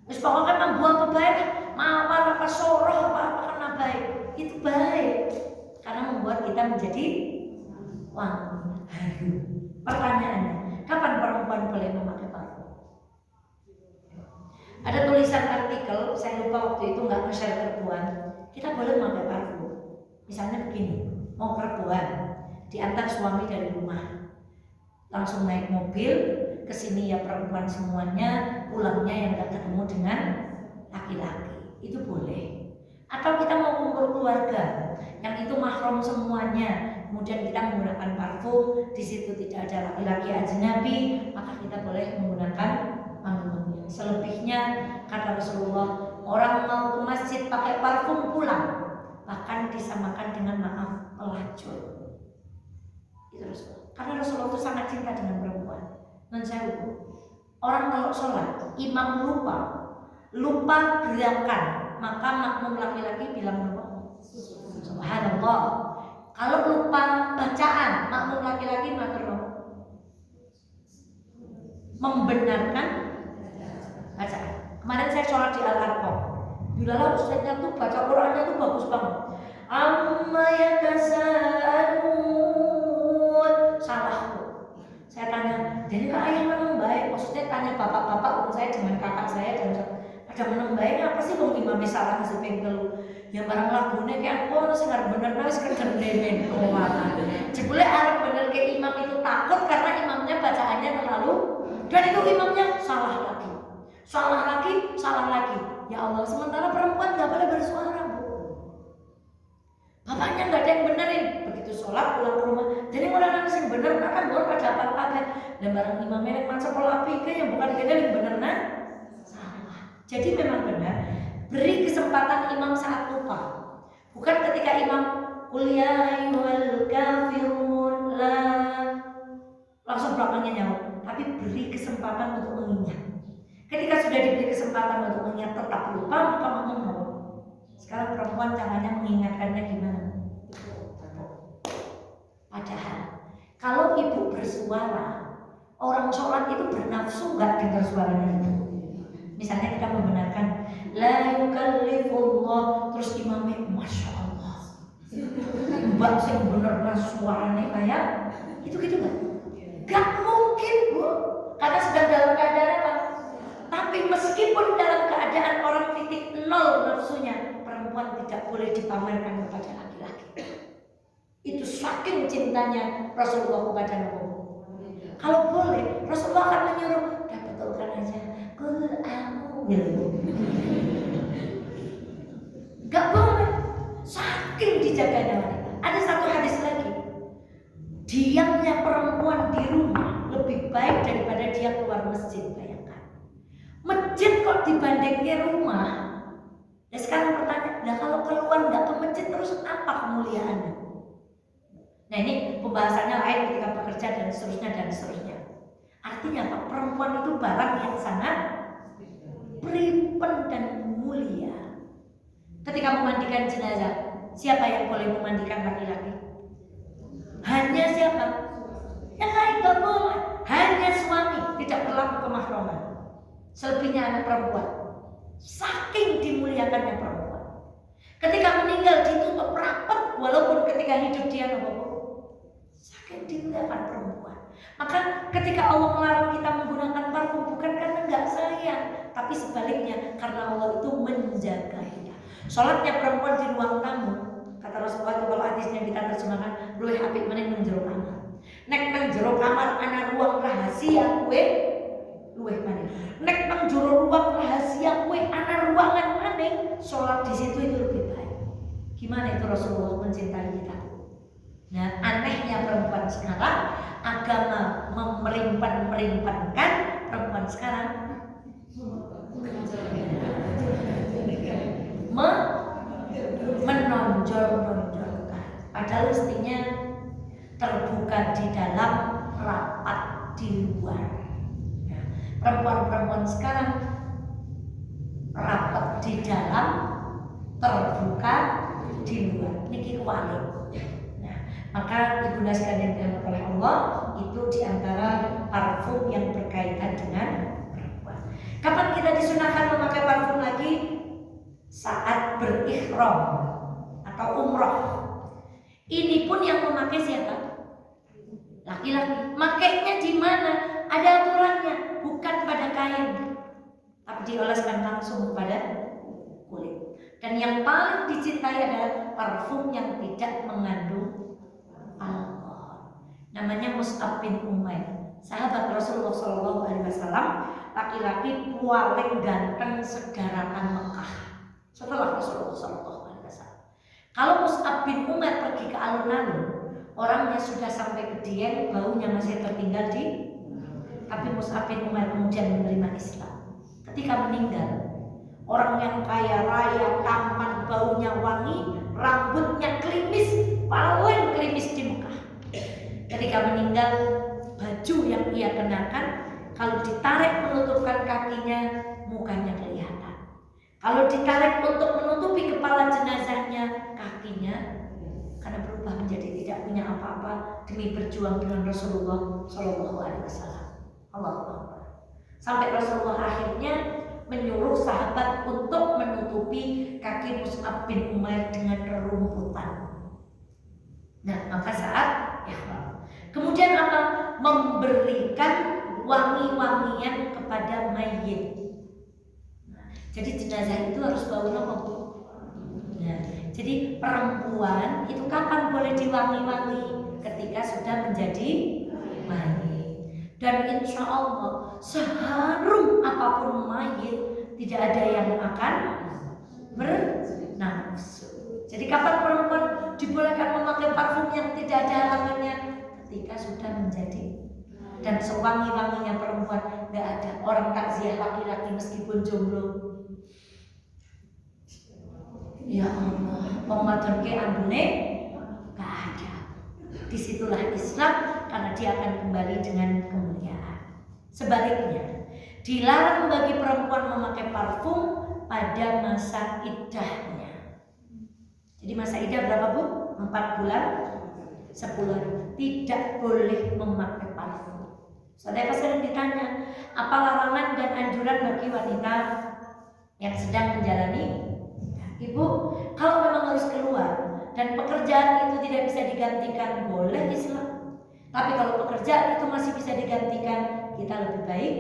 Terus pokoknya membuat apa baik, mawar apa soroh apa kena baik, itu baik karena membuat kita menjadi wangi, harum. Pertanyaannya, kapan perempuan boleh memakai parfum? Ada tulisan artikel, saya lupa waktu itu nggak nge-share perempuan, kita boleh memakai parfum. Misalnya begini, mau perempuan diantar suami dari rumah, langsung naik mobil ke sini ya perempuan semuanya, pulangnya yang nggak ketemu dengan laki-laki, itu boleh. Atau kita mau kumpul keluarga, yang itu mahram semuanya, kemudian kita menggunakan parfum, di situ tidak ada laki-laki ajnabi, maka kita boleh menggunakan wangi-wangian. Selebihnya kata Rasulullah, orang mau ke masjid pakai parfum pulang, bahkan disamakan dengan maaf pelacur. Itu Rasulullah. Karena Rasulullah itu sangat cinta dengan perempuan. Non sewu. Orang kalau sholat, imam lupa gerakan, maka makmum laki-laki bilang apa? Subhanallah. Kalau lupa bacaan, makmum laki-laki matur apa? Membenarkan bacaan. Kemarin saya sholat di Al-Arqam. Dilala ustaznya tuh baca Qurannya tuh bagus banget. Amma yatasaalun. Salah tuh. Saya tanya, jadi kak ayah menang baik. Maksudnya tanya bapak-bapak saya dengan kakak saya dan ada menang baik apa sih bang imam salah ngasih pengkel. Ya barang lagunya kayak aku harus nggak bener nasi kerja demen. Jebule arep bener kayak imam itu takut karena imamnya bacaannya terlalu dan itu imamnya salah lagi. Ya Allah, sementara perempuan nggak boleh bersuara, Bu. Bapaknya nggak ada yang benerin. Begitu sholat pulang ke rumah, jadi orang nangis yang bener, kan bukan pada apa-apa. Dan barang imamnya yang macam pola pikir yang bukan kita yang bener nah salah. Jadi memang benar, beri kesempatan imam saat lupa. Bukan ketika imam kuliah wal kafirun langsung belakangnya nyawa, tapi beri kesempatan untuk mengingat. Ketika sudah diberi kesempatan untuk mengingat tetap lupa, maka makmum. Sekarang perempuan caranya mengingatkannya gimana? Padahal kalau ibu bersuara, orang sholat itu bernafsu nggak dengar suaranya itu. Misalnya kita membenarkan la yukallifullah, terus imamnya masya Allah, mbak sing bener suaranya kayak itu gitu nggak? Gak mungkin, Bu, karena sedang dalam keadaan apa? Tapi meskipun dalam keadaan orang titik nol nafsunya, perempuan tidak boleh dipamerkan kepada laki-laki. Itu saking cintanya Rasulullah kepada Nabi. Kalau boleh, Rasulullah akan menyuruh, udah betulkan aja, kul a'udzu. Gak boleh, saking dijaganya wanita. Ada satu hadis lagi, diamnya perempuan di rumah lebih baik daripada dia keluar masjid. Bayangkan, kalau dibandingnya rumah, dan sekarang pertanyaan, nah kalau keluar nggak ke masjid terus apa kemuliaannya? Nah ini pembahasannya lain ketika bekerja dan seterusnya. Artinya apa? Perempuan itu barang yang sangat pripen dan mulia. Ketika memandikan jenazah, siapa yang boleh memandikan laki-laki? Hanya siapa? Yang lain gak boleh. Hanya suami, tidak berlaku kemahraman. Selebihnya anak perempuan. Saking dimuliakannya perempuan. Ketika meninggal ditutup rapat, walaupun ketika hidup dia saking dimuliakan perempuan. Maka ketika Allah melarang kita menggunakan parfum bukan karena nggak sayang, tapi sebaliknya karena Allah itu menjaga kita. Sholatnya perempuan di ruang tamu, kata Rasulullah kalau hadisnya kita terjemahkan, luwih apik meneh nang jero kamar. Nek nang jero kamar ana ruang rahasia kowe luwih maneh. Nek nang jero ruang rahasia kowe ana ruangan maneh, sholat di situ itu lebih baik. Gimana itu Rasulullah mencintai kita? Nah, anehnya perempuan sekarang, agama merimpan-merimpankan perempuan sekarang menonjol-nonjolkan. Padahal mestinya terbuka di dalam, rapat di luar. Nah, perempuan-perempuan sekarang rapat di dalam, terbuka di luar. Niki kuali. Maka ibunda sekalian yang dirahmati oleh Allah, itu diantara parfum yang berkaitan dengan perempuan. Kapan kita disunahkan memakai parfum lagi? Saat berihram atau umroh. Ini pun yang memakai siapa? Laki-laki. Makainya di mana? Ada aturannya, bukan pada kain, tapi dioleskan langsung kepada kulit. Dan yang paling dicintai adalah parfum yang tidak mengandung alkohol. Namanya Mus'ab bin Umair, sahabat Rasulullah SAW, laki-laki paling ganteng sedaratan Mekah setelah Rasulullah SAW. Kalau Mus'ab bin Umair pergi ke alun-alun, orangnya sudah sampai ke Dieng, baunya masih tertinggal tapi Mus'ab bin Umair kemudian menerima Islam. Ketika meninggal, orang yang kaya raya, tampan, baunya wangi, rambutnya klimis, paling klimis di Mekah. Ketika meninggal, baju yang ia kenakan kalau ditarik menutupkan kakinya, mukanya kelihatan. Kalau ditarik untuk menutupi kepala jenazahnya, kakinya karena berubah menjadi tidak punya apa-apa demi berjuang dengan Rasulullah SAW. Allahu Akbar. Sampai Rasulullah akhirnya menyuruh sahabat untuk menutupi kaki Mus'ab bin Umair dengan rerumputan. Nah, maka saat kemudian apa? Memberikan wangi-wangian kepada mayit. Nah, jadi jenazah itu harus bau apa? Nah, jadi perempuan itu kapan boleh diwangi-wangi? Ketika sudah menjadi mayit. Dan insya Allah seharum apapun mayit tidak ada yang akan bernafsu. Jadi kapan perempuan dibolehkan memakai parfum yang tidak ada halangannya? Ketika sudah menjadi. Dan sewangi-wanginya perempuan nggak ada. Orang takziah laki-laki meskipun jomblo, ya Allah, pemadon ke ambune nggak ada. Disitulah Islam, karena dia akan kembali dengan kemuliaan. Sebaliknya, dilarang bagi perempuan memakai parfum pada masa iddahnya. Jadi masa iddah berapa Bu? 4 bulan 10 hari. Tidak boleh memakai parfum. Saudara sering ditanya, apa larangan dan anjuran bagi wanita yang sedang menjalani? Ibu, kalau memang harus keluar dan pekerjaan itu tidak bisa digantikan, boleh Islam. Tapi kalau pekerjaan itu masih bisa digantikan, kita lebih baik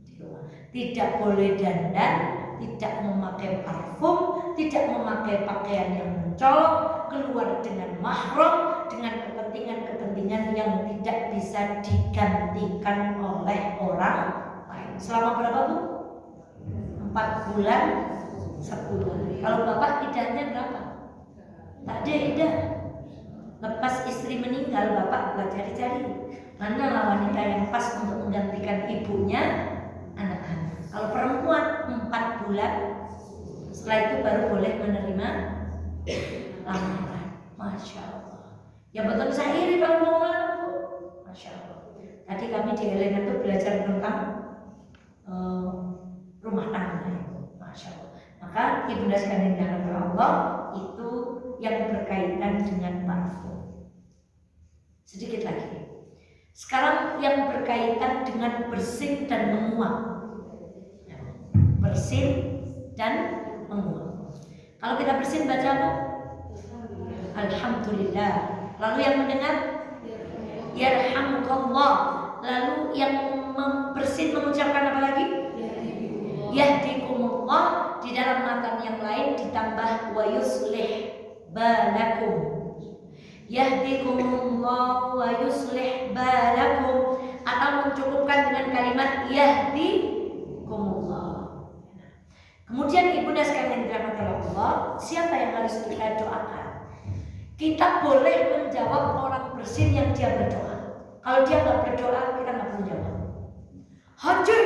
di rumah. Tidak boleh dandan, tidak memakai parfum, tidak memakai pakaian yang mencolok, keluar dengan mahram, dengan kepentingan-kepentingan yang tidak bisa digantikan oleh orang lain. Selama berapa Bu? 4 bulan 10 hari. Kalau bapak iddahnya berapa? Tak ada iddah. Lepas istri meninggal, bapak nggak cari-cari manalah wanita yang pas untuk menggantikan ibunya, anak-anak. Kalau perempuan bulan. Setelah itu baru boleh menerima lamaran. Masya Allah. Ya betul, saya iri kalau mau melamar Bu. Masya Allah. Tadi kami di Elena itu belajar tentang rumah tangga. Masya Allah. Maka Ibunda sekalian yang dirahmati Allah, itu yang berkaitan dengan parfum. Sedikit lagi. Sekarang yang berkaitan dengan bersin dan menguap. Bersin dan menguap. Kalau kita bersin baca apa? Alhamdulillah. Lalu yang mendengar yarhamukallah. Lalu yang bersin mengucapkan apa lagi? Yahdikumullah. Di dalam matan yang lain ditambah wa yuslih balakum. Yahdikumullah wa yuslih balakum, atau mencukupkan dengan kalimat yahdikumullah. Kemudian ibunda sekalian dirahmati Allah, siapa yang harus kita doakan? Kita boleh menjawab orang bersin yang dia berdoa. Kalau dia nggak berdoa, kita nggak perlu jawab. Haji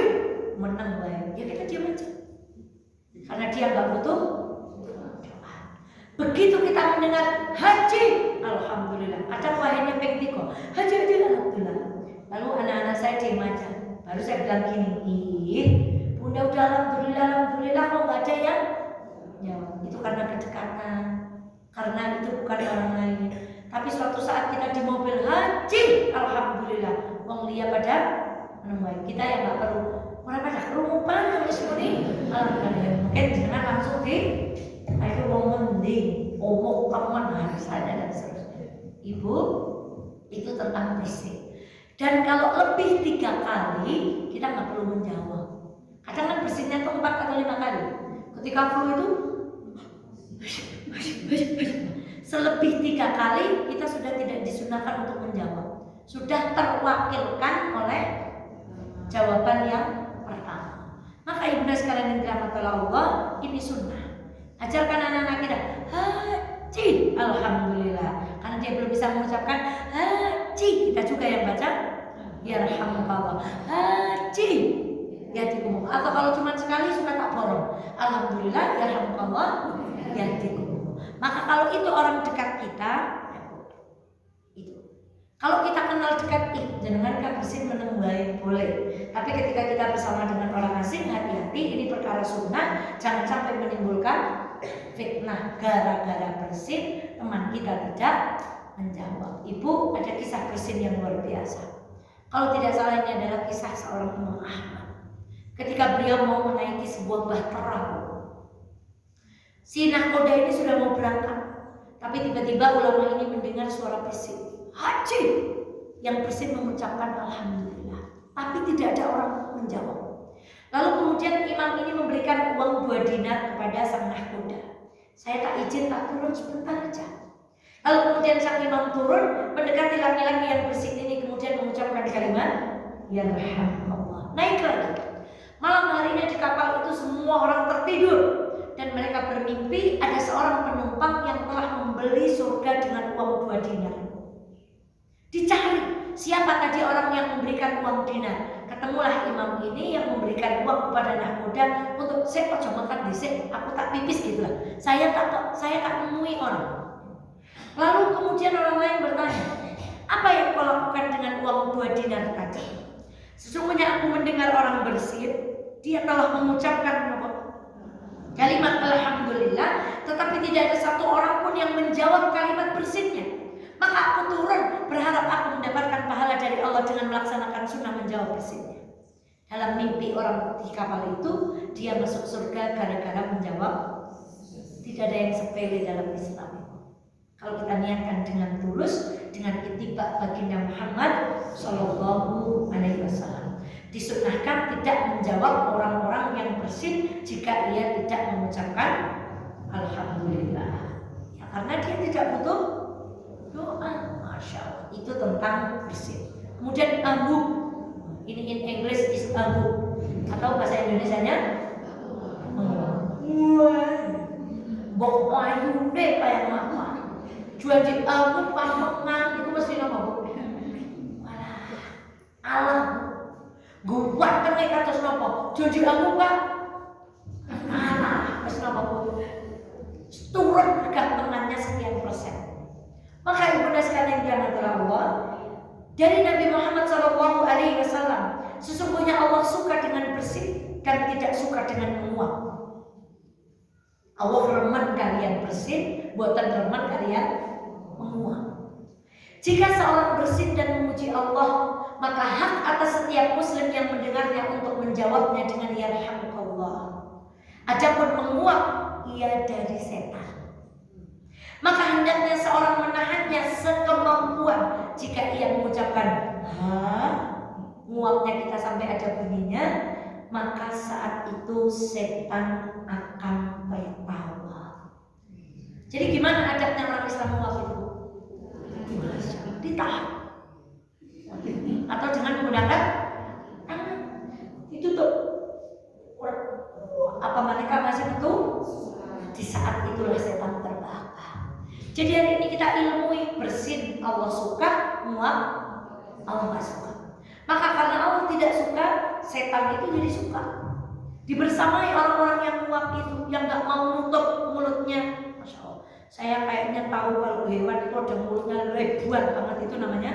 menang baik, ya kita diam aja. Karena dia nggak butuh doa. Begitu kita mendengar haji, alhamdulillah. Ada wahainya pengtiko, haji alhamdulillah. Lalu anak-anak saya diam aja. Baru saya bilang gini, bunda udah alhamdulillah kok nggak ada yang jawab. Itu karena kedekatan. Karena itu bukan orang lain. Tapi suatu saat kita di mobil haji, alhamdulillah. Wong liya pada menemukan kita yang nggak perlu. Orang pada kerumupan yang disini, alhamdulillah. Mungkin jangan langsung di, itu wong mending, omong teman misalnya dan seterusnya. Ibu, itu tentang bersih. Dan kalau lebih 3 kali, kita nggak perlu menjawab. Kadang kan bersihnya itu 4 atau 5 kali. Ketika flu itu selebih 3 kali kita sudah tidak disunahkan untuk menjawab. Sudah terwakilkan oleh jawaban yang pertama. Maka ibunda sekalian yang dirahmati Allah, ini sunnah. Ajarkan anak-anak kita haji, alhamdulillah. Karena dia belum bisa mengucapkan haji, kita juga yang baca yarhamukallah, haji yahdikum. Atau kalau cuma sekali suka tak borong, alhamdulillah yarhamukallah yahdikum. Maka kalau itu orang dekat kita, itu. Kalau kita kenal dekat, jangan kan bersin menenggai boleh. Tapi ketika kita bersama dengan orang asing, hati-hati, ini perkara sunnah. Jangan sampai menimbulkan fitnah gara-gara bersin teman kita tidak menjawab. Ibu, ada kisah bersin yang luar biasa. Kalau tidak salah ini adalah kisah seorang Imam Ahmad. Ketika beliau mau menaiki sebuah bahtera, si nahkoda ini sudah mau berangkat, tapi tiba-tiba ulama ini mendengar suara bersin, haji, yang bersin mengucapkan alhamdulillah, tapi tidak ada orang menjawab. Lalu kemudian imam ini memberikan uang 2 dinar kepada sang nahkoda. Saya tak izin, tak turun sebentar aja. Lalu kemudian sang imam turun, mendekati laki-laki yang bersin ini, kemudian mengucapkan kalimat yarhamukallah. Naik lagi. Malam harinya di kapal itu semua orang tertidur, dan mereka bermimpi ada seorang penumpang yang telah membeli surga dengan uang 2 dinar. Dicari siapa tadi orang yang memberikan uang dinar. Ketemulah imam ini yang memberikan uang kepada nahkoda untuk saya ojo makan dhisik, aku tak pipis gitu lah. Saya tak menemui orang. Lalu kemudian orang lain bertanya, apa yang kau lakukan dengan uang 2 dinar tadi? Sesungguhnya aku mendengar orang bersin, dia telah mengucapkan kalimat alhamdulillah, tetapi tidak ada satu orang pun yang menjawab kalimat bersinnya. Maka aku turun berharap aku mendapatkan pahala dari Allah dengan melaksanakan sunnah menjawab bersinnya. Dalam mimpi orang di kapal itu, dia masuk surga gara-gara menjawab. Tidak ada yang sepele dalam Islam. Kalau kita niatkan dengan tulus, dengan ittiba baginda Muhammad Sallallahu Alaihi Wasallam, disunnahkan tidak menjawab orang-orang yang bersin jika ia tidak mengucapkan alhamdulillah. Ya, karena dia tidak butuh doa. Masya Allah. Itu tentang bersin. Kemudian abu, ini in English is abu, atau bahasa Indonesianya bok ayu deh kayak apa? Jual di abu pampengan itu mesti nama bu. Walah, alam. Gubat kan kayak atas nopo. Jual di abu pak. apa? Turun kegantengannya sekian persen. Maka ibunda sekalian yang dirahmati Allah, dari Nabi Muhammad SAW, sesungguhnya Allah suka dengan bersih dan tidak suka dengan menguap. Allah remen kalian bersih, buatan remen kalian menguap. Jika seorang bersin dan memuji Allah, maka hak atas setiap muslim yang mendengarnya untuk menjawabnya dengan yarhamukallah. Adapun menguap, ia dari setan. Maka hendaknya seorang menahannya sekemampuan. Jika ia mengucapkan nguapnya kita sampai ada bunyinya, maka saat itu setan akan tertawa. Jadi gimana adabnya orang Islam menguap itu? Ditahan atau dengan menggunakan tangan. Itu tuh apa mereka masih betul? Di saat itulah setan terbakar. Jadi hari ini kita ilmui bersin Allah suka, nguap Allah gak suka. Maka karena Allah tidak suka, setan itu jadi suka. Dibersamai orang-orang yang nguap itu, yang gak mau nutup mulutnya. Masya Allah, saya kayaknya tahu kalau hewan itu ada mulutnya ribuan banget, itu namanya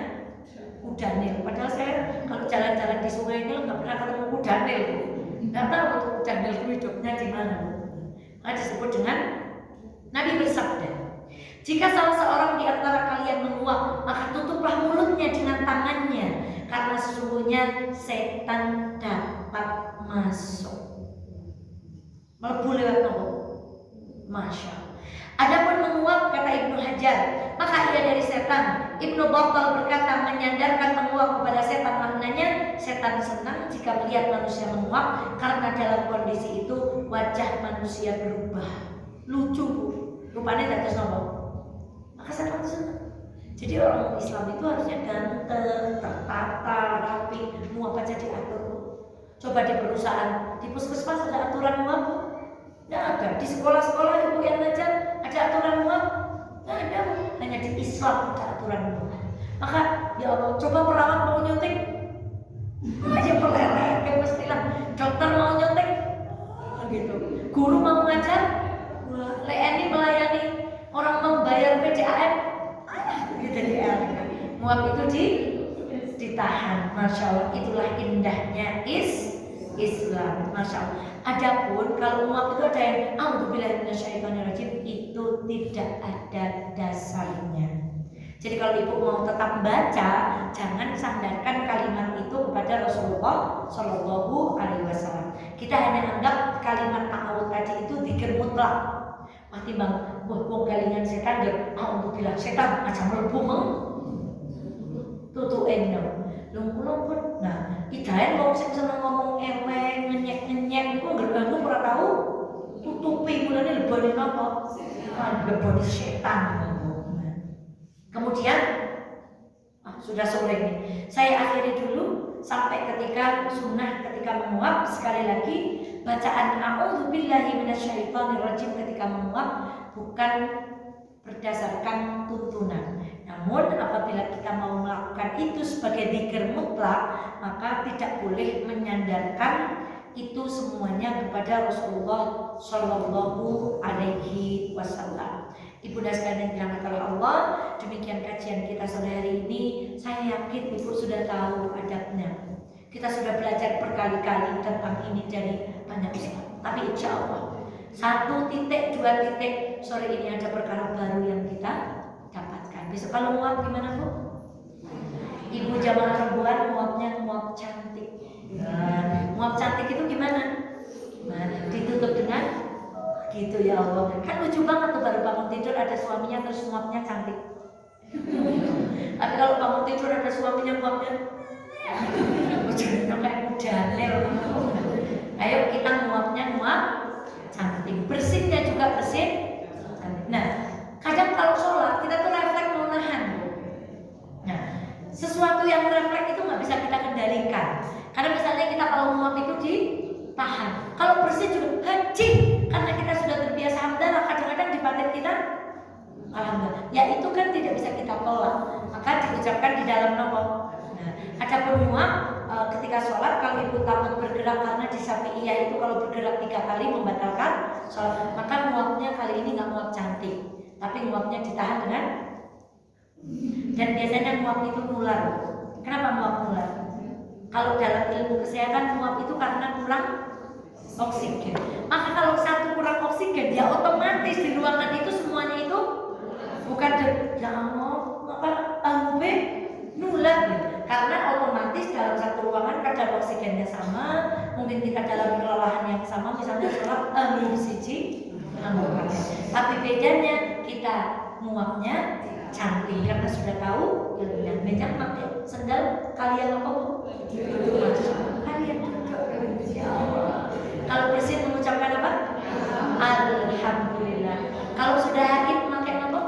kudanil. Padahal saya kalau jalan-jalan di sungai ini gak pernah ketemu kudanil. Gak tahu tuh kudanil itu hidupnya di mana. Maka disebut dengan Nabi bersabda, jika salah seorang di antara kalian menguap, maka tutuplah mulutnya dengan tangannya, karena sesungguhnya setan dapat masuk. Melebu lewat nopo? Masya Allah. Adapun menguap, kata Ibnu Hajar, maka ia dari setan. Ibnu Battal berkata, menyandarkan menguap kepada setan maknanya setan senang jika melihat manusia menguap, karena dalam kondisi itu wajah manusia berubah. Lucu, rupanya tidak nopo. Maka setan senang. Jadi orang Islam itu harusnya ganteng, tertata, rapi, nguap aja diatur. Coba di perusahaan, di puskesmas ada aturan nguap? Tidak ada. Di sekolah-sekolah ibu yang ngajar ada aturan nguap? Tidak ada. Hanya di Islam ada aturan nguap. Maka ya Allah, coba perawat mau nyuntik, aja peleleh, kayak mestilah. Dokter mau nyuntik, gitu. Guru mau ngajar, Leni melayani, orang mau bayar PDAM, gitu di nguap itu ditahan. Masya Allah, itulah indahnya Islam. Masya Allah. Adapun kalau nguap itu ada yang a'udzubillahi minasyaitonirrajim, itu tidak ada dasarnya. Jadi kalau ibu mau tetap baca, jangan sandarkan kalimat itu kepada Rasulullah Shallallahu Alaihi Wasallam. Kita hanya anggap kalimat ta'awud tadi itu dzikir mutlak. Mati bang, wong kalingan setan dia a'udzubillah setan aja mlebu tutu eno. Lungkul-lungkul. Nah, idaen wong sing seneng ngomong eleng, ngenyek-ngenyek iku anggere bangun ora tau tutupi mulane lebone napa? Lebone setan. Kemudian sudah sore nih. Saya akhiri dulu sampai ketika sunnah ketika menguap. Sekali lagi bacaan a'udzubillahi minasyaitonirrajim ketika menguap bukan berdasarkan tuntunan. Namun apabila kita mau melakukan itu sebagai dzikir mutlak, maka tidak boleh menyandarkan itu semuanya kepada Rasulullah Shallallahu Alaihi Wasallam. Ibu dan sekalian dirahmati oleh Allah, demikian kajian kita sore hari ini. Saya yakin ibu sudah tahu adabnya. Kita sudah belajar berkali-kali tentang ini dari banyak ustaz. Tapi insya Allah 1 titik 2 titik sore ini ada perkara baru yang kita dapatkan. Besok kalau nguap gimana bu? Ibu jamaah perempuan nguapnya nguap cantik. Nguap cantik itu gimana? Nah, ditutup dengan gitu ya Allah. Kan lucu banget tuh baru bangun tidur ada suaminya terus nguapnya cantik. Tapi kalau bangun tidur ada suaminya nguapnya ujungnya kayak kudanil. Ayo kita nguapnya nguap cantik. Bersihnya juga bersih cantik. Nah, kadang kalau sholat kita tuh refleks mau nahan. Nah, sesuatu yang refleks itu nggak bisa kita kendalikan. Karena misalnya kita kalau nguap itu ditahan. Kalau bersih juga haji, karena kita sudah terbiasa hamdalah. Kadang-kadang di batin kita alhamdulillah. Ya itu kan tidak bisa kita tolak. Maka diucapkan di dalam nopo. Nah, adapun nguap ketika sholat kalau ibu takut bergerak karena di Syafi'iyah itu kalau bergerak 3 kali membatalkan sholat. Maka nguapnya kali ini nggak nguap cantik, tapi nguapnya ditahan dengan. Dan biasanya nguap itu nular. Kenapa nguap nular? Kalau dalam ilmu kesehatan nguap itu karena kurang oksigen. Maka kalau satu kurang oksigen, dia otomatis di ruangan itu semuanya itu bukan ya Allah, maka ambe nular gitu. Karena otomatis dalam satu ruangan kadar oksigennya sama, mungkin kita dalam kelelahan yang sama, misalnya sholat ambil siji, tapi bedanya kita nguapnya cantik karena sudah tahu ilmunya. Becak pakai sendal kalian apa bu? Kalian ya Allah. Kalau bersin mengucapkan apa? Alhamdulillah. Kalau sudah haid pakai apa?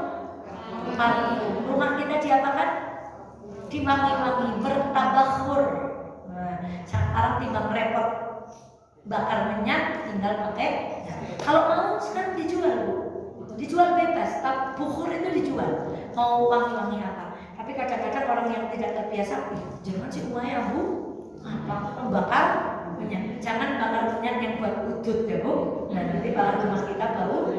Parfum. Rumah kita diapakan? Diwangi-wangi, bertabakhur. Nah, sekarang timbang repot bakar minyak, tinggal pakai. Kalau mau sekarang dijual bu, dijual bebas. Bukhur itu dijual. Mau wangi-wangi apa? Tapi kadang-kadang orang yang tidak terbiasa, jangan sih umaya bu, apa membakar minyak. Jangan bakar minyak yang buat udut ya bu. Nah nanti bakar rumah kita bau.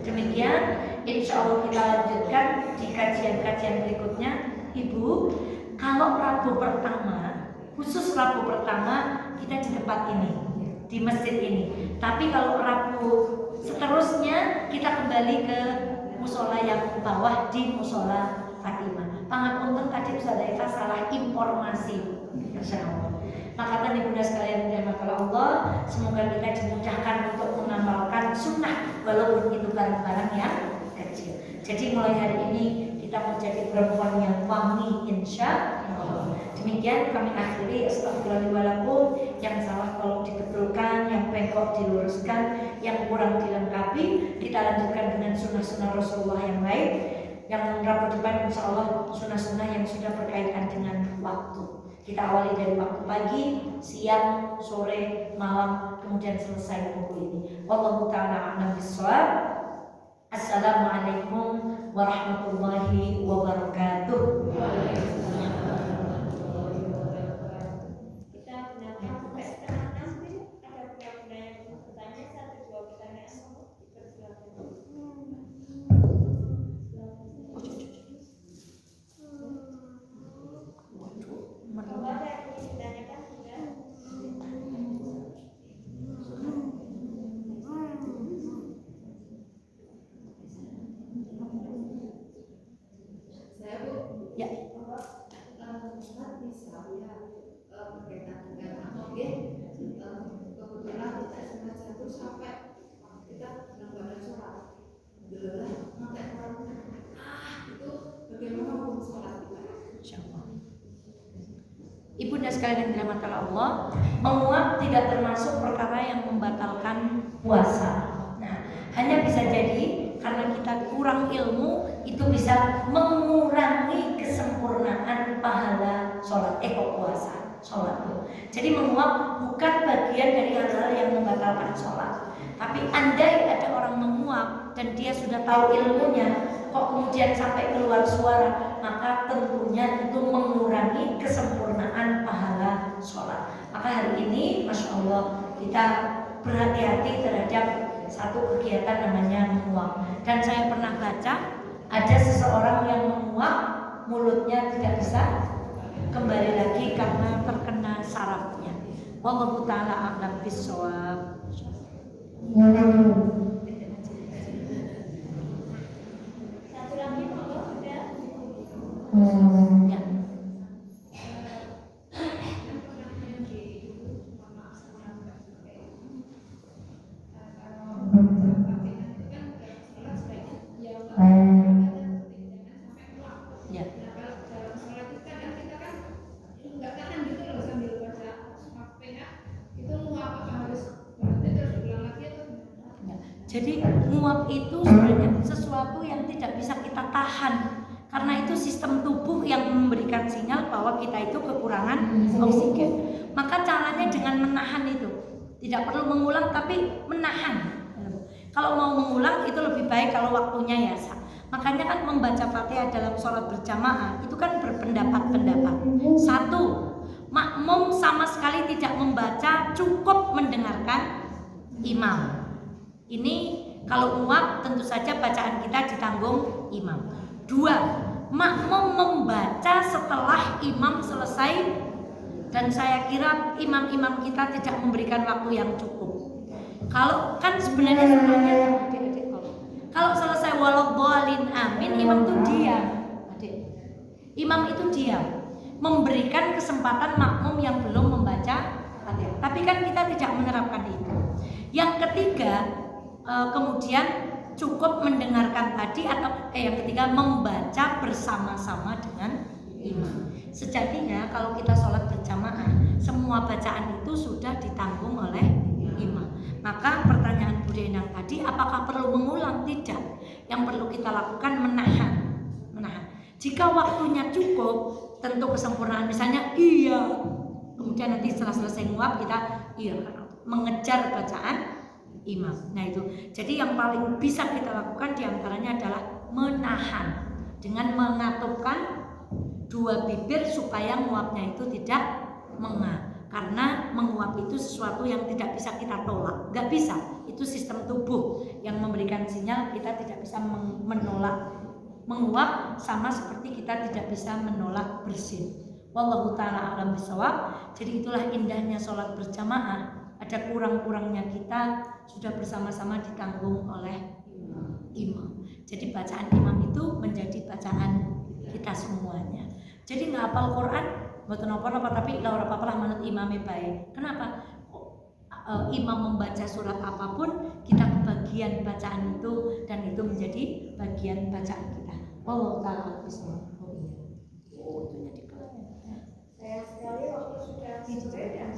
Demikian, insya Allah kita lanjutkan di kajian-kajian berikutnya. Ibu, kalau Rabu pertama, khusus Rabu pertama kita di tempat ini, di masjid ini. Tapi kalau Rabu seterusnya kita kembali ke musola yang bawah di musola Fatimah. Pangapunten tadi Ustazah Eva salah informasi. Insyaallah. Maka tadi Bunda sekalian dirahmati Allah, semoga kita dimudahkan untuk mengamalkan sunnah walaupun itu barang-barang yang kecil. Jadi mulai hari ini kita menjadi perempuan yang wangi insya Allah. Demikian kami akhiri. Astagfirullahaladzim. Yang salah tolong dibetulkan, yang bengkok diluruskan, yang kurang dilengkapi. Kita lanjutkan dengan sunnah-sunnah Rasulullah yang baik. Yang Rabu depan insya Allah sunnah-sunnah yang sudah berkaitan dengan waktu. Kita awali dari waktu pagi, siang, sore, malam, kemudian selesai buku ini. Wallahu ta'ala a'lam bishawab. Assalamualaikum warahmatullahi wabarakatuh. Ibunda sekalian yang dirahmati Allah, menguap tidak termasuk perkara yang membatalkan puasa. Nah, hanya bisa jadi karena kita kurang ilmu, itu bisa mengurangi kesempurnaan pahala sholat, puasa, sholat. Jadi menguap bukan bagian dari hal-hal yang membatalkan sholat. Tapi andai ada orang menguap dan dia sudah tahu ilmunya, kok kemudian sampai keluar suara, maka tentunya itu mengurangi kesempurnaan pahala sholat. Maka hari ini, Masya Allah, kita berhati-hati terhadap satu kegiatan namanya menguap. Dan saya pernah baca, ada seseorang yang menguap, mulutnya tidak bisa kembali lagi karena terkena sarafnya. Wallahu ta'ala a'lam bishawab. Satu lagi kalau sudah Ya. Jadi nguap itu sebenarnya sesuatu yang tidak bisa kita tahan, karena itu sistem tubuh yang memberikan sinyal bahwa kita itu kekurangan oksigen. Maka caranya dengan menahan itu, tidak perlu mengulang tapi menahan. Kalau mau mengulang itu lebih baik kalau waktunya ya sah. Makanya kan membaca Fatihah dalam sholat berjamaah itu kan berpendapat-pendapat. Satu, makmum sama sekali tidak membaca, cukup mendengarkan imam. Ini kalau nguap tentu saja bacaan kita ditanggung imam. 2, makmum membaca setelah imam selesai, dan saya kira imam-imam kita tidak memberikan waktu yang cukup. Kalau kan sebenarnya kalau selesai waladhdallin amin, imam itu diam. Imam itu diam, memberikan kesempatan makmum yang belum membaca Fatihah. Tapi kan kita tidak menerapkan itu. Yang ketiga, kemudian cukup mendengarkan tadi, atau yang ketiga membaca bersama-sama dengan imam. Sejatinya kalau kita sholat berjamaah, semua bacaan itu sudah ditanggung oleh imam. Maka pertanyaan Bu Denang tadi, apakah perlu mengulang? Tidak. Yang perlu kita lakukan menahan. Jika waktunya cukup, tentu kesempurnaan misalnya iya, kemudian nanti setelah selesai nguap kita iya mengejar bacaan imam. Nah itu, jadi yang paling bisa kita lakukan diantaranya adalah menahan dengan mengatupkan dua bibir supaya nguapnya itu tidak mengah. Karena menguap itu sesuatu yang tidak bisa kita tolak, nggak bisa. Itu sistem tubuh yang memberikan sinyal, kita tidak bisa menolak. Menguap sama seperti kita tidak bisa menolak bersin. Wallahu ta'ala alam bisawab. Jadi itulah indahnya sholat berjamaah. Ada kurang-kurangnya kita sudah bersama-sama ditanggung oleh imam. Jadi bacaan imam itu menjadi bacaan kita semuanya. Jadi nggak hafal Quran, mboten napa-napa, tapi ora apa-apa lah manut imame bae. Kenapa? Imam membaca surat apapun, kita kebagian bacaan itu, dan itu menjadi bagian bacaan kita. Wallahu ta'ala bishawab. Oh, itu jadi Sayang sekali waktu sudah sore dan